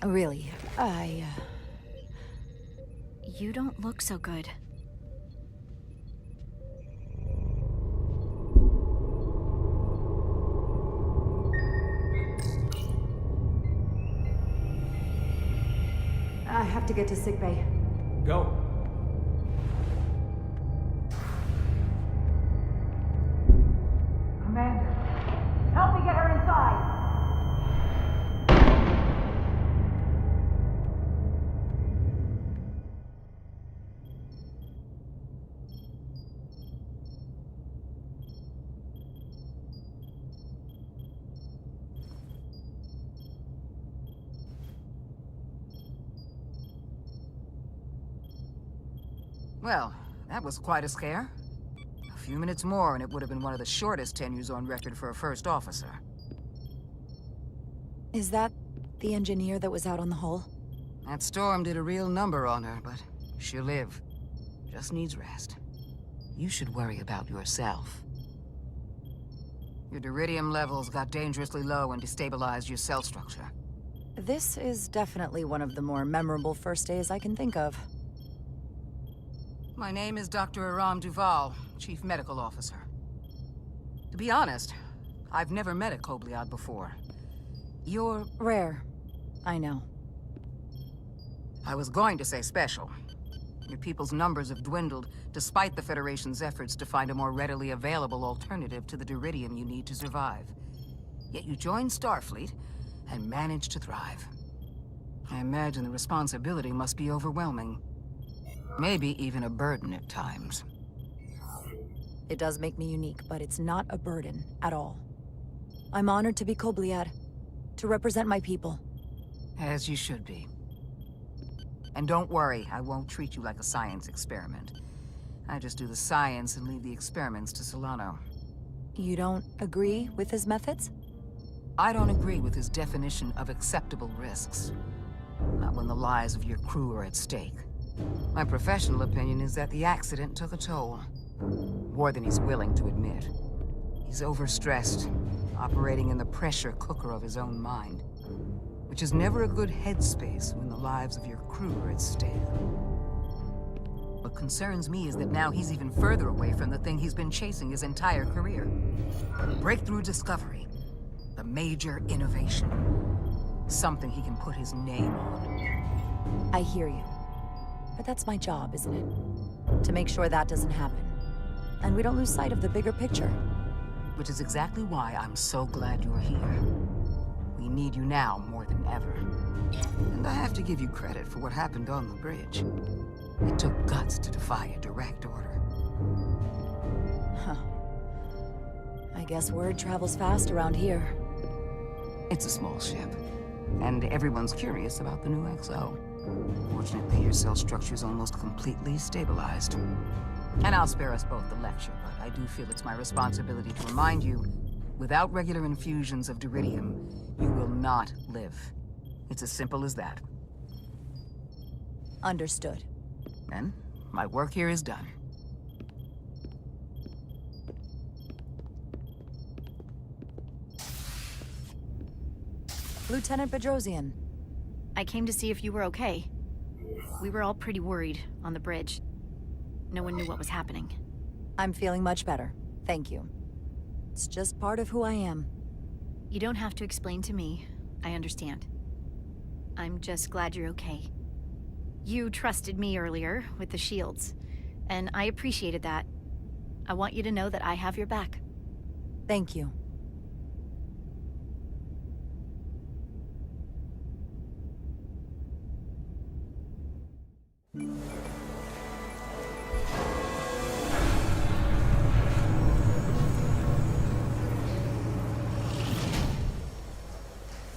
Really, You don't look so good. I have to get to sickbay. Go. Commander, help me get her inside! Well, that was quite a scare. A few minutes more and it would have been one of the shortest tenures on record for a first officer. Is that the engineer that was out on the hull? That storm did a real number on her, but she'll live. Just needs rest. You should worry about yourself. Your duridium levels got dangerously low and destabilized your cell structure. This is definitely one of the more memorable first days I can think of. My name is Dr. Aram Duval, Chief Medical Officer. To be honest, I've never met a Kobliad before. You're... rare. I know. I was going to say special. Your people's numbers have dwindled, despite the Federation's efforts to find a more readily available alternative to the duridium you need to survive. Yet you joined Starfleet, and managed to thrive. I imagine the responsibility must be overwhelming. Maybe even a burden at times. It does make me unique, but it's not a burden at all. I'm honored to be Kobliad, to represent my people. As you should be. And don't worry, I won't treat you like a science experiment. I just do the science and leave the experiments to Solano. You don't agree with his methods? I don't agree with his definition of acceptable risks. Not when the lives of your crew are at stake. My professional opinion is that the accident took a toll. More than he's willing to admit. He's overstressed, operating in the pressure cooker of his own mind. which is never a good headspace when the lives of your crew are at stake. What concerns me is that now he's even further away from the thing he's been chasing his entire career. Breakthrough discovery. The major innovation. Something he can put his name on. I hear you. But that's my job, isn't it? To make sure that doesn't happen. And we don't lose sight of the bigger picture. Which is exactly why I'm so glad you're here. We need you now more than ever. And I have to give you credit for what happened on the bridge. It took guts to defy a direct order. Huh. I guess word travels fast around here. It's a small ship, and everyone's curious about the new XO. Fortunately, your cell structure's almost completely stabilized. And I'll spare us both the lecture, but I do feel it's my responsibility to remind you, without regular infusions of Duridium, you will not live. It's as simple as that. Understood. And my work here is done. Lieutenant Bedrosian. I came to see if you were okay. We were all pretty worried on the bridge. No one knew what was happening. I'm feeling much better. Thank you. It's just part of who I am. You don't have to explain to me. I understand. I'm just glad you're okay. You trusted me earlier with the shields, and I appreciated that. I want you to know that I have your back. Thank you.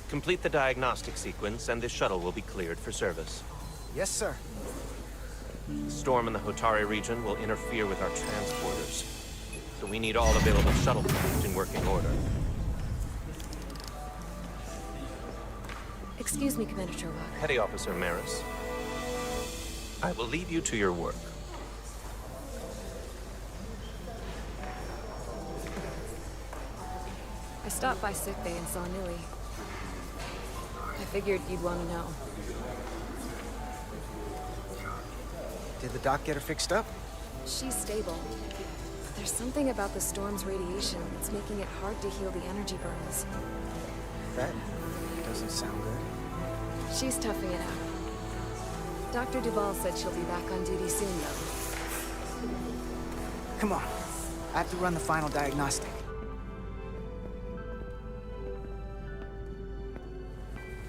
Complete the diagnostic sequence, and this shuttle will be cleared for service. Yes, sir. The storm in the Hotari region will interfere with our transporters, so we need all available shuttlecraft in working order. Excuse me, Commander Jara. Petty Officer Maris, I will leave you to your work. I stopped by sickbay and saw Nili. I figured you'd want to know. Did the doc get her fixed up? She's stable. But there's something about the storm's radiation that's making it hard to heal the energy burns. That doesn't sound good. She's toughing it out. Dr. Duval said she'll be back on duty soon, though. Come on. I have to run the final diagnostic.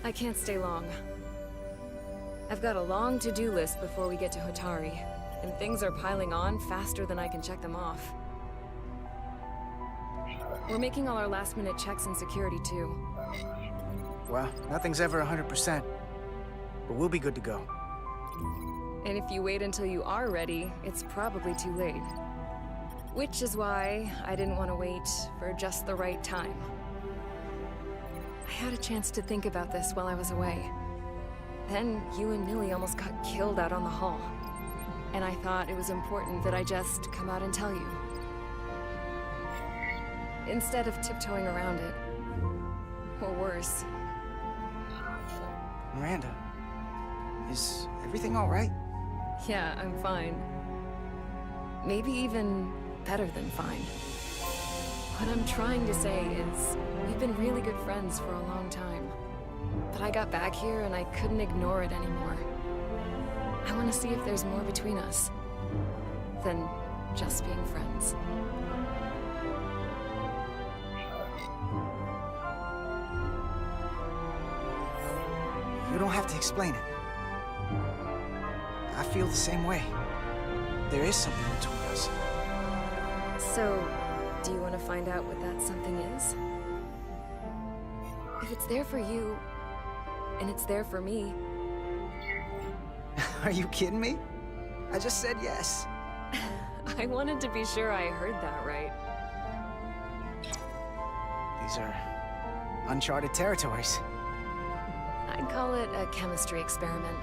I can't stay long. I've got a long to-do list before we get to Hotari, and things are piling on faster than I can check them off. We're making all our last-minute checks in security, too. Well, nothing's ever 100%, but we'll be good to go. And if you wait until you are ready, it's probably too late. Which is why I didn't want to wait for just the right time. I had a chance to think about this while I was away. Then you and Nili almost got killed out on the hull. And I thought it was important that I just come out and tell you. Instead of tiptoeing around it. Or worse. Miranda, is everything all right? Yeah, I'm fine. Maybe even better than fine. What I'm trying to say is, we've been really good friends for a long time. But I got back here and I couldn't ignore it anymore. I want to see if there's more between us than just being friends. You don't have to explain it. I feel the same way. There is something between us. So, do you want to find out what that something is? If it's there for you, and it's there for me... Are you kidding me? I just said yes. I wanted to be sure I heard that right. These are uncharted territories. I'd call it a chemistry experiment.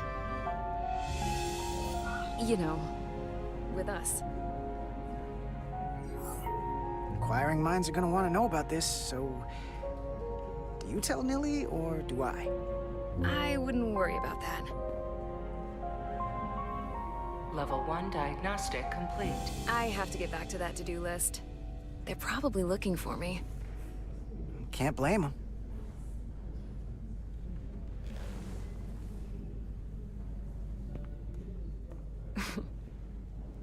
You know, with us. Inquiring minds are gonna want to know about this, so... Do you tell Nili, or do I? I wouldn't worry about that. Level 1 diagnostic complete. I have to get back to that to-do list. They're probably looking for me. Can't blame them.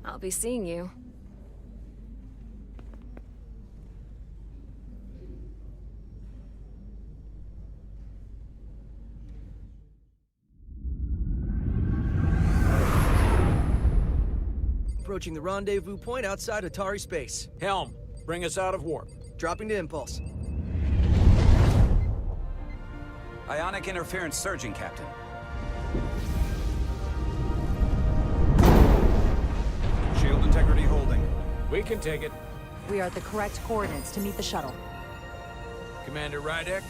I'll be seeing you. Approaching the rendezvous point outside Atari space. Helm, bring us out of warp. Dropping to impulse. Ionic interference surging, Captain. Shield integrity holding. We can take it. We are at the correct coordinates to meet the shuttle. Commander Rydek,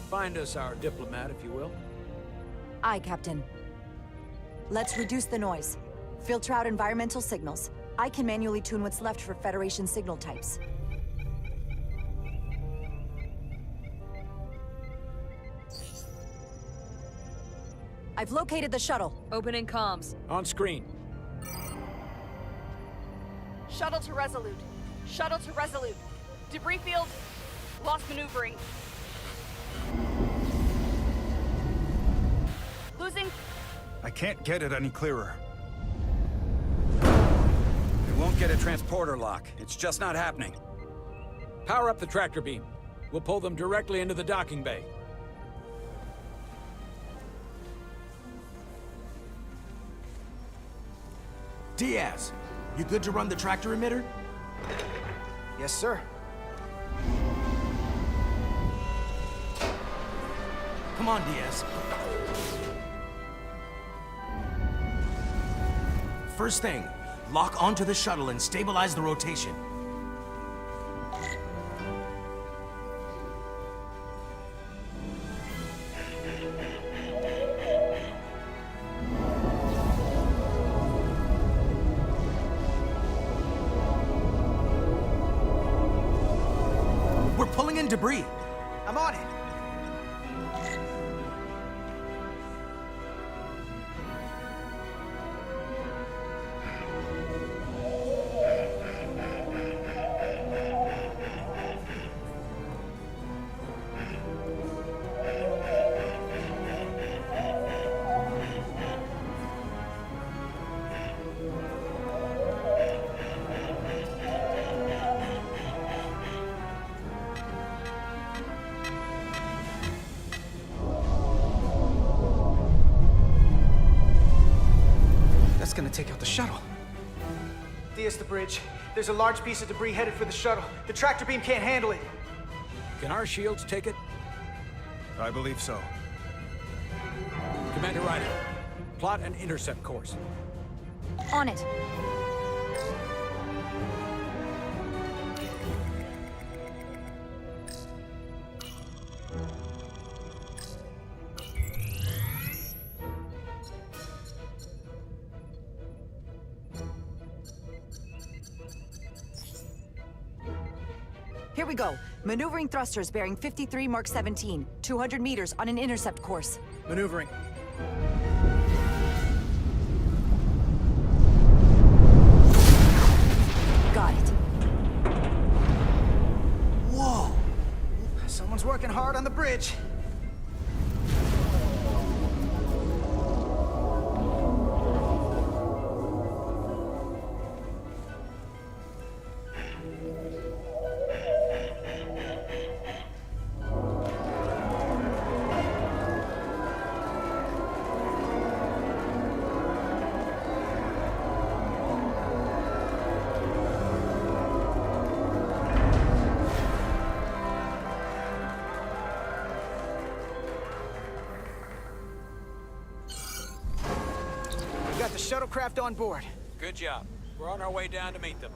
find us our diplomat, if you will. Aye, Captain. Let's reduce the noise. Filter out environmental signals. I can manually tune what's left for Federation signal types. I've located the shuttle. Opening comms. On screen. Shuttle to Resolute. Shuttle to Resolute. Debris field. Lost maneuvering. Losing. I can't get it any clearer. We won't get a transporter lock. It's just not happening. Power up the tractor beam. We'll pull them directly into the docking bay. Diaz, you good to run the tractor emitter? Yes, sir. Come on, Diaz. First thing, lock onto the shuttle and stabilize the rotation. We're pulling in debris. I'm on it. Gonna take out the shuttle. Diaz, the bridge. There's a large piece of debris headed for the shuttle. The tractor beam can't handle it. Can our shields take it? I believe so. Commander Rydek, plot an intercept course. On it. Here we go. Maneuvering thrusters bearing 53 Mark 17, 200 meters on an intercept course. Maneuvering. Got it. Whoa! Someone's working hard on the bridge. Got the shuttlecraft on board. Good job. We're on our way down to meet them.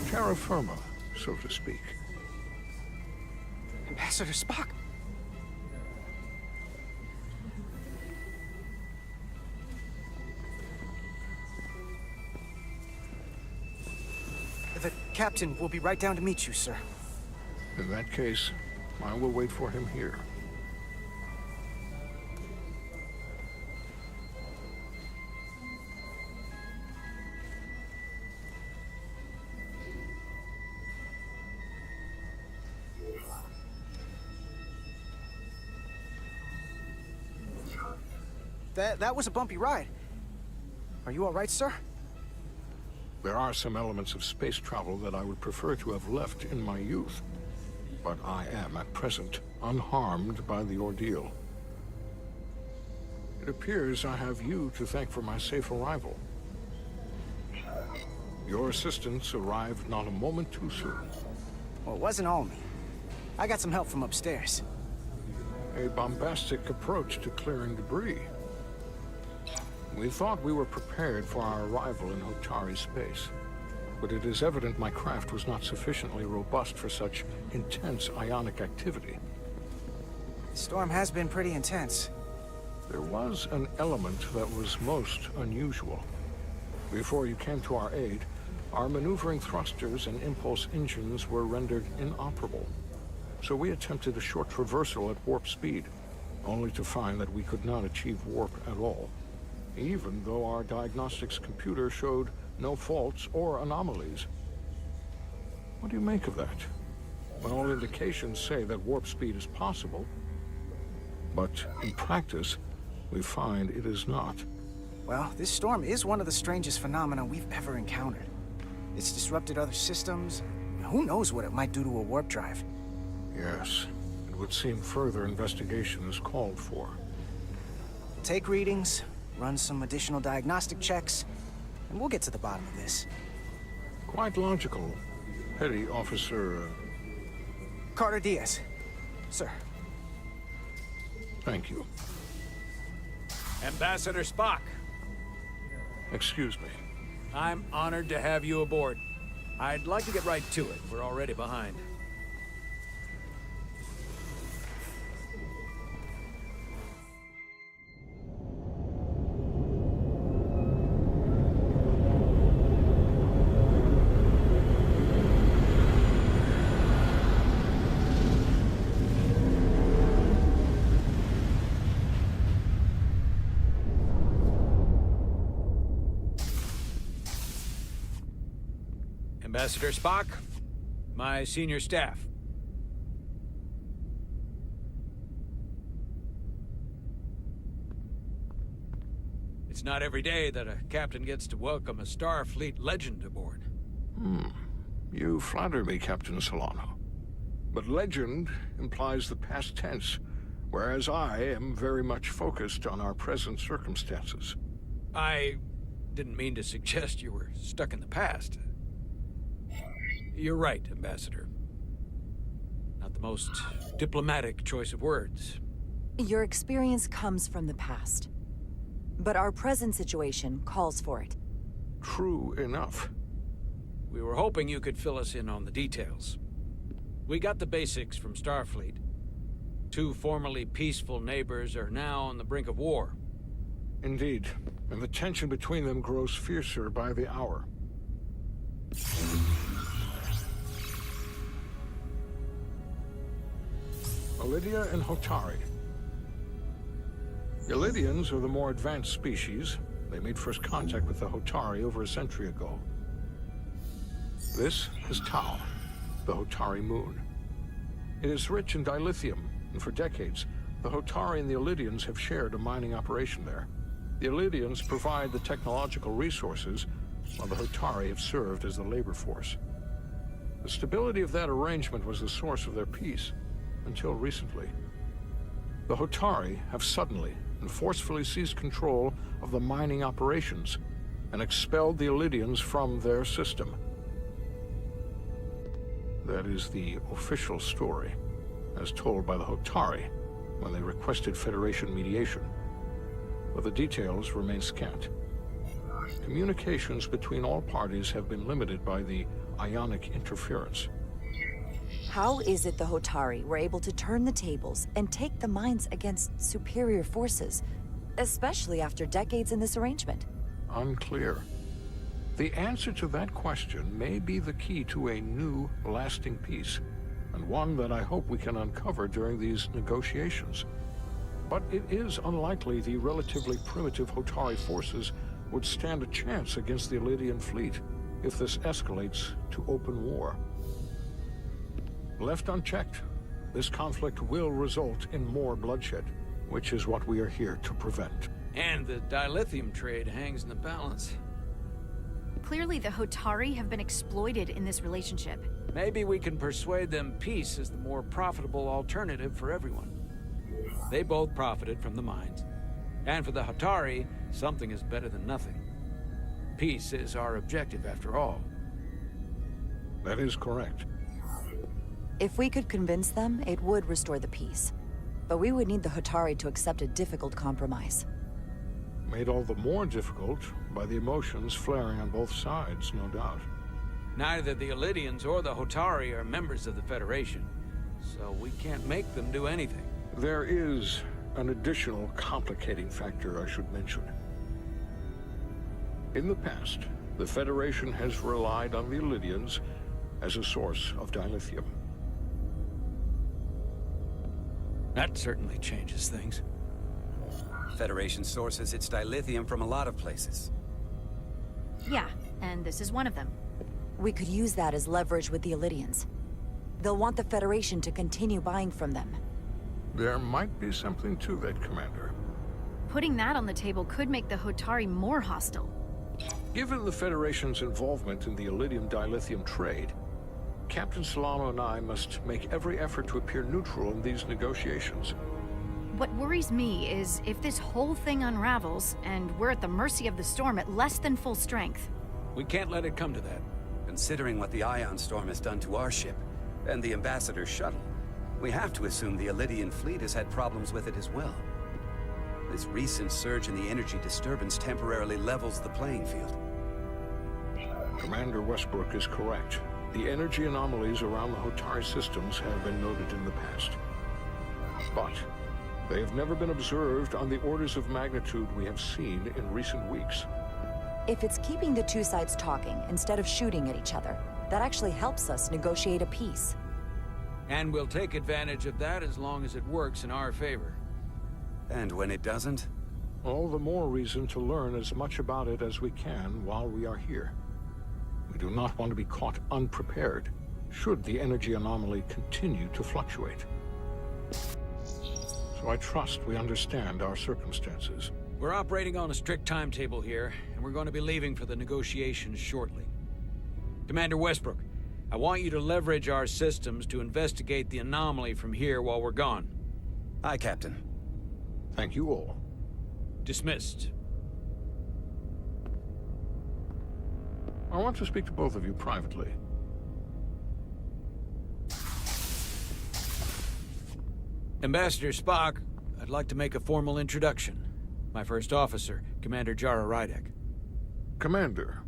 Terra firma, so to speak. Ambassador Spock. Captain will be right down to meet you, sir. In that case, I will wait for him here. That was a bumpy ride. Are you all right, sir? There are some elements of space travel that I would prefer to have left in my youth. But I am, at present, unharmed by the ordeal. It appears I have you to thank for my safe arrival. Your assistance arrived not a moment too soon. Well, it wasn't all me. I got some help from upstairs. A bombastic approach to clearing debris. We thought we were prepared for our arrival in Hotari space, but it is evident my craft was not sufficiently robust for such intense ionic activity. The storm has been pretty intense. There was an element that was most unusual. Before you came to our aid, our maneuvering thrusters and impulse engines were rendered inoperable. So we attempted a short traversal at warp speed, only to find that we could not achieve warp at all, even though our diagnostics computer showed no faults or anomalies. What do you make of that? Well, all indications say that warp speed is possible, but in practice, we find it is not. Well, this storm is one of the strangest phenomena we've ever encountered. It's disrupted other systems. Who knows what it might do to a warp drive? Yes, it would seem further investigation is called for. Take readings, run some additional diagnostic checks, and we'll get to the bottom of this. Quite logical. Petty Officer... Carter Diaz. Sir. Thank you. Ambassador Spock. Excuse me. I'm honored to have you aboard. I'd like to get right to it. We're already behind. Ambassador Spock, my senior staff. It's not every day that a captain gets to welcome a Starfleet legend aboard. You flatter me, Captain Solano. But legend implies the past tense, whereas I am very much focused on our present circumstances. I didn't mean to suggest you were stuck in the past. You're right, Ambassador. Not the most diplomatic choice of words. Your experience comes from the past. But our present situation calls for it. True enough. We were hoping you could fill us in on the details. We got the basics from Starfleet. Two formerly peaceful neighbors are now on the brink of war. Indeed, and the tension between them grows fiercer by the hour. Elydia and Hotari. Elydians are the more advanced species. They made first contact with the Hotari over a century ago. This is Tau, the Hotari moon. It is rich in dilithium, and for decades, the Hotari and the Elydians have shared a mining operation there. The Elydians provide the technological resources, while the Hotari have served as the labor force. The stability of that arrangement was the source of their peace, until recently. The Hotari have suddenly and forcefully seized control of the mining operations and expelled the Elydians from their system. That is the official story, as told by the Hotari when they requested Federation mediation. But the details remain scant. Communications between all parties have been limited by the ionic interference. How is it the Hotari were able to turn the tables and take the mines against superior forces, especially after decades in this arrangement? Unclear. The answer to that question may be the key to a new, lasting peace, and one that I hope we can uncover during these negotiations. But it is unlikely the relatively primitive Hotari forces would stand a chance against the Elydian fleet if this escalates to open war. Left unchecked, this conflict will result in more bloodshed, which is what we are here to prevent. And the dilithium trade hangs in the balance. Clearly, the Hotari have been exploited in this relationship. Maybe we can persuade them peace is the more profitable alternative for everyone. They both profited from the mines. And for the Hotari, something is better than nothing. Peace is our objective, after all. That is correct. If we could convince them, it would restore the peace. But we would need the Hotari to accept a difficult compromise. Made all the more difficult by the emotions flaring on both sides, no doubt. Neither the Elydians or the Hotari are members of the Federation, so we can't make them do anything. There is an additional complicating factor I should mention. In the past, the Federation has relied on the Elydians as a source of dilithium. That certainly changes things. Federation sources its dilithium from a lot of places. Yeah, and this is one of them. We could use that as leverage with the Elydians. They'll want the Federation to continue buying from them. There might be something to that, Commander. Putting that on the table could make the Hotari more hostile. Given the Federation's involvement in the Elydium dilithium trade, Captain Solano and I must make every effort to appear neutral in these negotiations. What worries me is if this whole thing unravels, and we're at the mercy of the storm at less than full strength. We can't let it come to that. Considering what the Ion Storm has done to our ship, and the Ambassador's shuttle, we have to assume the Elydian fleet has had problems with it as well. This recent surge in the energy disturbance temporarily levels the playing field. Commander Westbrook is correct. The energy anomalies around the Hotari systems have been noted in the past. But they have never been observed on the orders of magnitude we have seen in recent weeks. If it's keeping the two sides talking instead of shooting at each other, that actually helps us negotiate a peace. And we'll take advantage of that as long as it works in our favor. And when it doesn't? All the more reason to learn as much about it as we can while we are here. We do not want to be caught unprepared, should the energy anomaly continue to fluctuate. So I trust we understand our circumstances. We're operating on a strict timetable here, and we're going to be leaving for the negotiations shortly. Commander Westbrook, I want you to leverage our systems to investigate the anomaly from here while we're gone. Aye, Captain. Thank you all. Dismissed. I want to speak to both of you privately. Ambassador Spock, I'd like to make a formal introduction. My first officer, Commander Jara Rydek. Commander,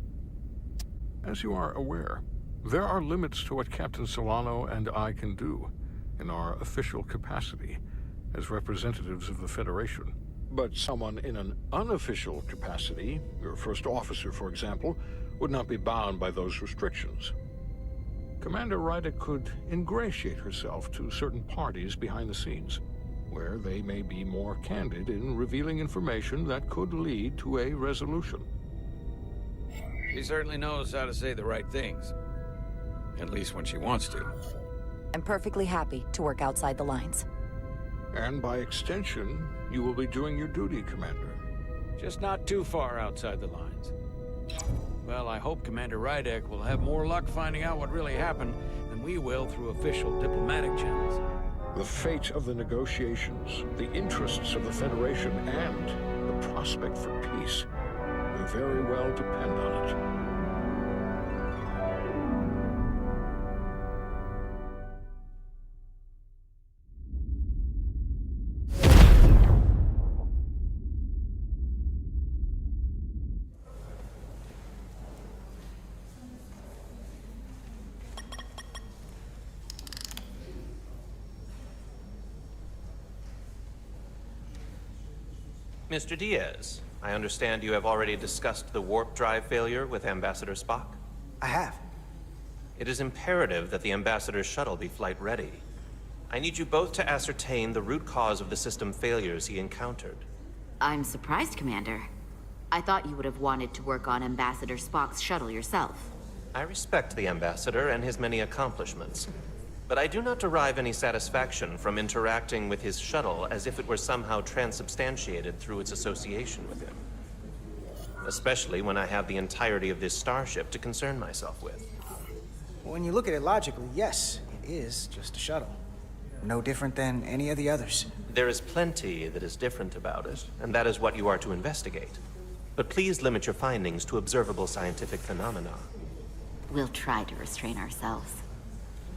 as you are aware, there are limits to what Captain Solano and I can do in our official capacity as representatives of the Federation. But someone in an unofficial capacity, your first officer, for example, would not be bound by those restrictions. Commander Rydek could ingratiate herself to certain parties behind the scenes, where they may be more candid in revealing information that could lead to a resolution. She certainly knows how to say the right things. At least when she wants to. I'm perfectly happy to work outside the lines. And by extension, you will be doing your duty, Commander. Just not too far outside the lines. Well, I hope Commander Rydek will have more luck finding out what really happened than we will through official diplomatic channels. The fate of the negotiations, the interests of the Federation, and the prospect for peace will very well depend on it. Mr. Diaz, I understand you have already discussed the warp drive failure with Ambassador Spock? I have. It is imperative that the Ambassador's shuttle be flight ready. I need you both to ascertain the root cause of the system failures he encountered. I'm surprised, Commander. I thought you would have wanted to work on Ambassador Spock's shuttle yourself. I respect the Ambassador and his many accomplishments, but I do not derive any satisfaction from interacting with his shuttle as if it were somehow transubstantiated through its association with him. Especially when I have the entirety of this starship to concern myself with. When you look at it logically, yes, it is just a shuttle. No different than any of the others. There is plenty that is different about it, and that is what you are to investigate. But please limit your findings to observable scientific phenomena. We'll try to restrain ourselves.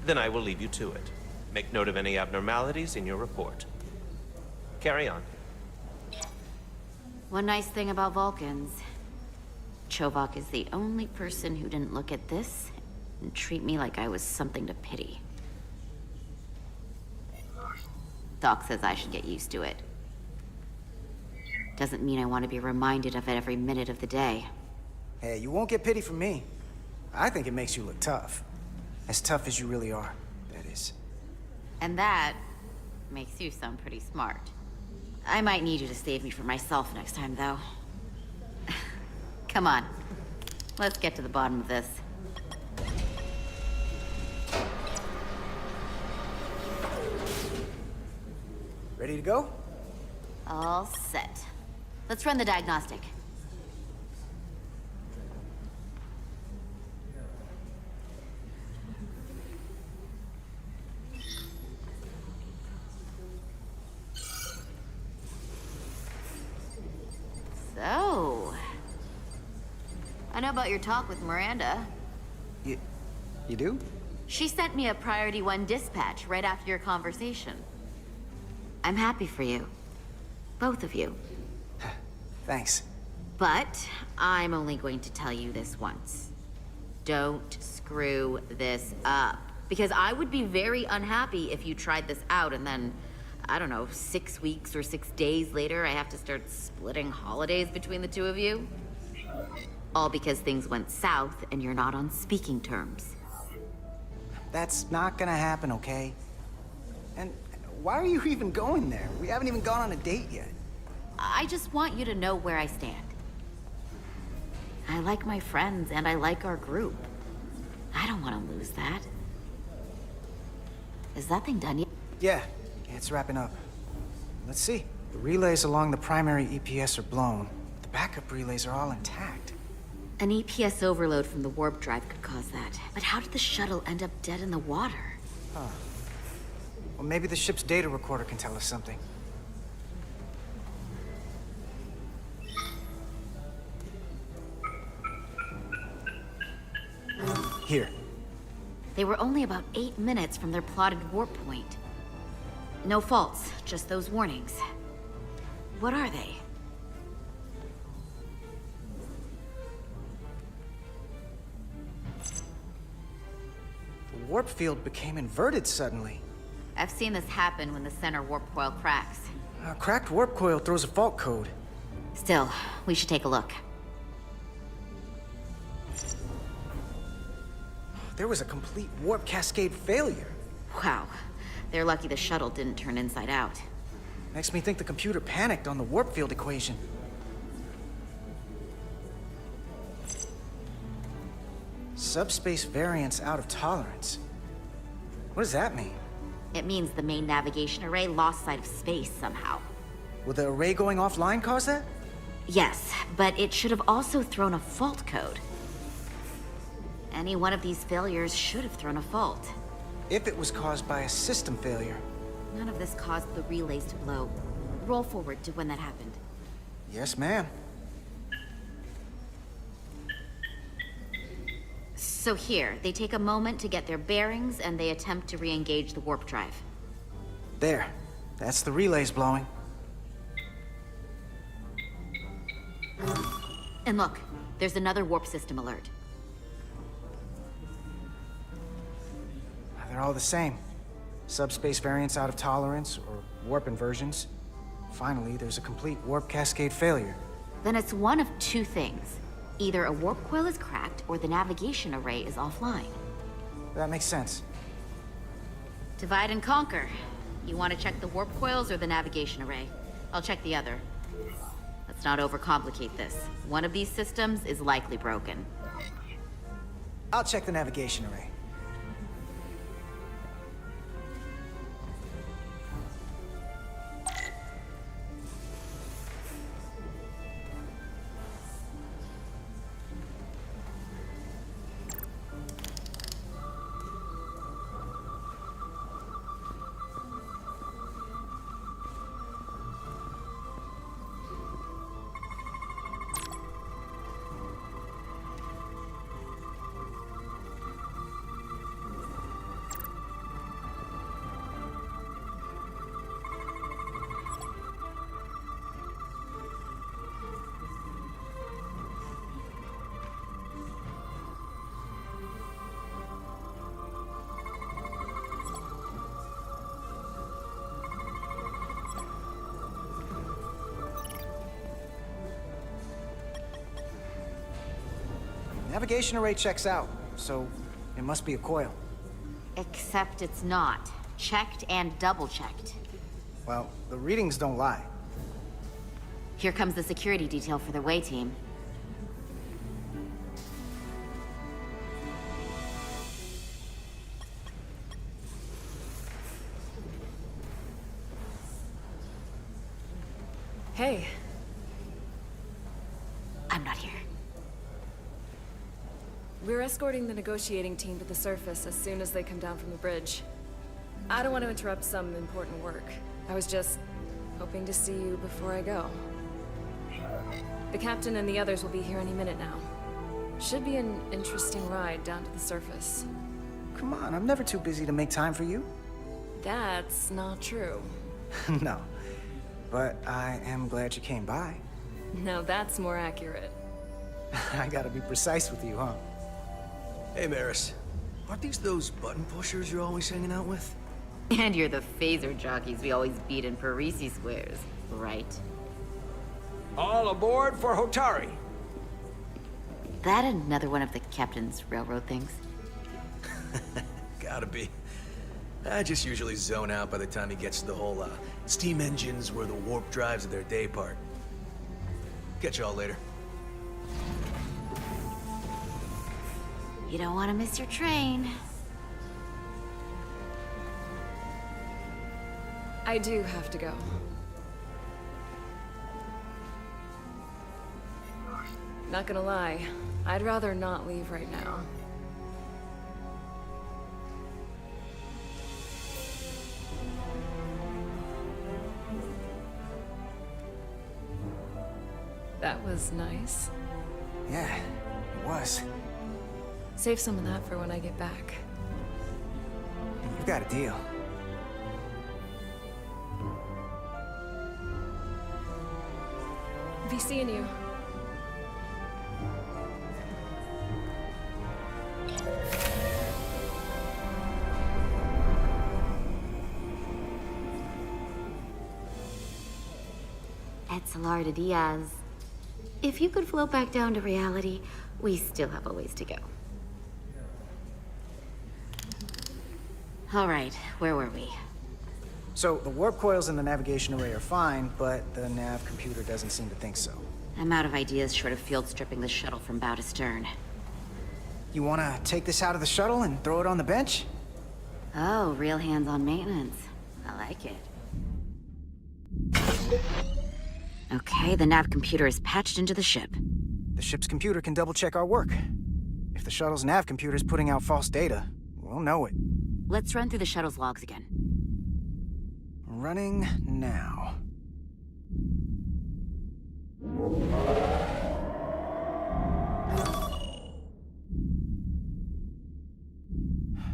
Then I will leave you to it. Make note of any abnormalities in your report. Carry on. One nice thing about Vulcans. Chovak is the only person who didn't look at this and treat me like I was something to pity. Doc says I should get used to it. Doesn't mean I want to be reminded of it every minute of the day. Hey, you won't get pity from me. I think it makes you look tough. As tough as you really are, that is. And that makes you sound pretty smart. I might need you to save me from myself next time, though. Come on. Let's get to the bottom of this. Ready to go? All set. Let's run the diagnostic. So, I know about your talk with Miranda. You do? She sent me a Priority 1 dispatch right after your conversation. I'm happy for you. Both of you. Thanks. But I'm only going to tell you this once. Don't screw this up. Because I would be very unhappy if you tried this out and then, I don't know, 6 weeks or 6 days later, I have to start splitting holidays between the two of you. All because things went south and you're not on speaking terms. That's not gonna happen, okay? And why are you even going there? We haven't even gone on a date yet. I just want you to know where I stand. I like my friends and I like our group. I don't want to lose that. Is that thing done yet? Yeah, it's wrapping up. Let's see. The relays along the primary EPS are blown. The backup relays are all intact. An EPS overload from the warp drive could cause that. But how did the shuttle end up dead in the water? Huh. Well, maybe the ship's data recorder can tell us something. Here. They were only about 8 minutes from their plotted warp point. No faults, just those warnings. What are they? The warp field became inverted suddenly. I've seen this happen when the center warp coil cracks. A cracked warp coil throws a fault code. Still, we should take a look. There was a complete warp cascade failure. Wow. They're lucky the shuttle didn't turn inside out. Makes me think the computer panicked on the warp field equation. Subspace variance out of tolerance. What does that mean? It means the main navigation array lost sight of space somehow. Will the array going offline cause that? Yes, but it should have also thrown a fault code. Any one of these failures should have thrown a fault. If it was caused by a system failure. None of this caused the relays to blow. Roll forward to when that happened. Yes, ma'am. So here, they take a moment to get their bearings and they attempt to re-engage the warp drive. There. That's the relays blowing. And look, there's another warp system alert. They're all the same. Subspace variance out of tolerance, or warp inversions. Finally, there's a complete warp cascade failure. Then it's one of two things. Either a warp coil is cracked, or the navigation array is offline. That makes sense. Divide and conquer. You want to check the warp coils or the navigation array? I'll check the other. Let's not overcomplicate this. One of these systems is likely broken. I'll check the navigation array. Navigation array checks out, so it must be a coil. Except it's not. Checked and double-checked. Well, the readings don't lie. Here comes the security detail for the way team. Hey. I'm not here. We're escorting the negotiating team to the surface as soon as they come down from the bridge. I don't want to interrupt some important work. I was just hoping to see you before I go. The captain and the others will be here any minute now. Should be an interesting ride down to the surface. Come on, I'm never too busy to make time for you. That's not true. No, but I am glad you came by. Now that's more accurate. I gotta be precise with you, huh? Hey, Maris. Aren't these those button pushers you're always hanging out with? And you're the phaser jockeys we always beat in Parisi squares, right? All aboard for Hotari. That another one of the captain's railroad things? Gotta be. I just usually zone out by the time he gets to the whole, steam engines were the warp drives of their day part. Catch y'all later. You don't want to miss your train. I do have to go. Not gonna lie, I'd rather not leave right now. That was nice. Yeah, it was. Save some of that for when I get back. You've got a deal. Be seeing you. Carter Diaz. If you could float back down to reality, we still have a ways to go. All right, where were we? So, the warp coils in the navigation array are fine, but the nav computer doesn't seem to think so. I'm out of ideas short of field stripping the shuttle from bow to stern. You wanna take this out of the shuttle and throw it on the bench? Oh, real hands-on maintenance. I like it. Okay, the nav computer is patched into the ship. The ship's computer can double-check our work. If the shuttle's nav computer is putting out false data, we'll know it. Let's run through the shuttle's logs again. Running now.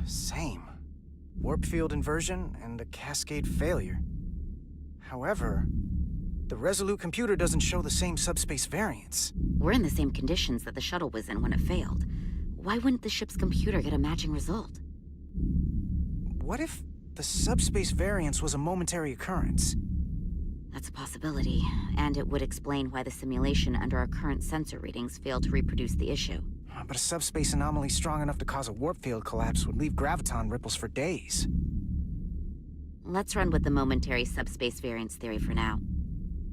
Same. Warp field inversion and a cascade failure. However, the Resolute computer doesn't show the same subspace variance. We're in the same conditions that the shuttle was in when it failed. Why wouldn't the ship's computer get a matching result? What if the subspace variance was a momentary occurrence? That's a possibility, and it would explain why the simulation under our current sensor readings failed to reproduce the issue. But a subspace anomaly strong enough to cause a warp field collapse would leave graviton ripples for days. Let's run with the momentary subspace variance theory for now.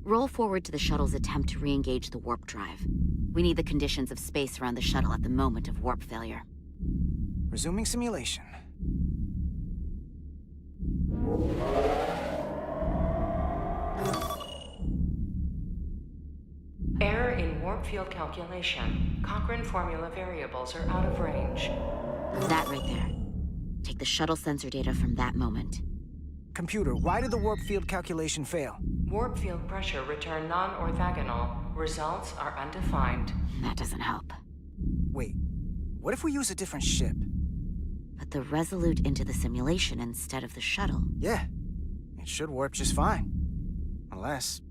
Roll forward to the shuttle's attempt to re-engage the warp drive. We need the conditions of space around the shuttle at the moment of warp failure. Resuming simulation. Error in warp field calculation. Cochrane formula variables are out of range. That right there. Take the shuttle sensor data from that moment. Computer, why did the warp field calculation fail? Warp field pressure returned non-orthogonal. Results are undefined. That doesn't help. Wait, what if we use a different ship? Put the Resolute into the simulation instead of the shuttle. Yeah, it should warp just fine. Unless...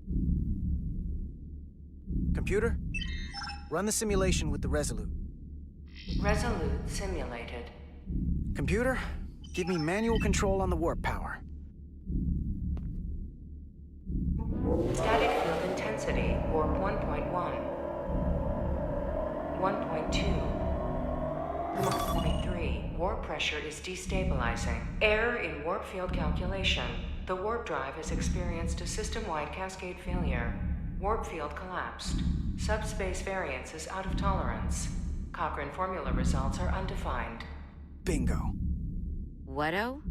Computer, run the simulation with the Resolute. Resolute simulated. Computer, give me manual control on the warp power. Static field intensity, warp 1.1. 1.2. 1.3. Warp pressure is destabilizing. Error in warp field calculation. The warp drive has experienced a system-wide cascade failure. Warp field collapsed. Subspace variance is out of tolerance. Cochrane formula results are undefined. Bingo. What-o?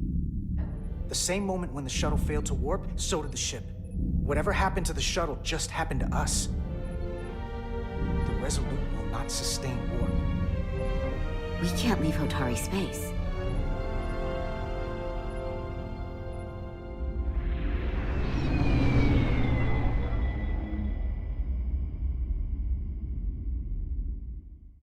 The same moment when the shuttle failed to warp, so did the ship. Whatever happened to the shuttle just happened to us. The Resolute will not sustain warp. We can't leave Hotari space.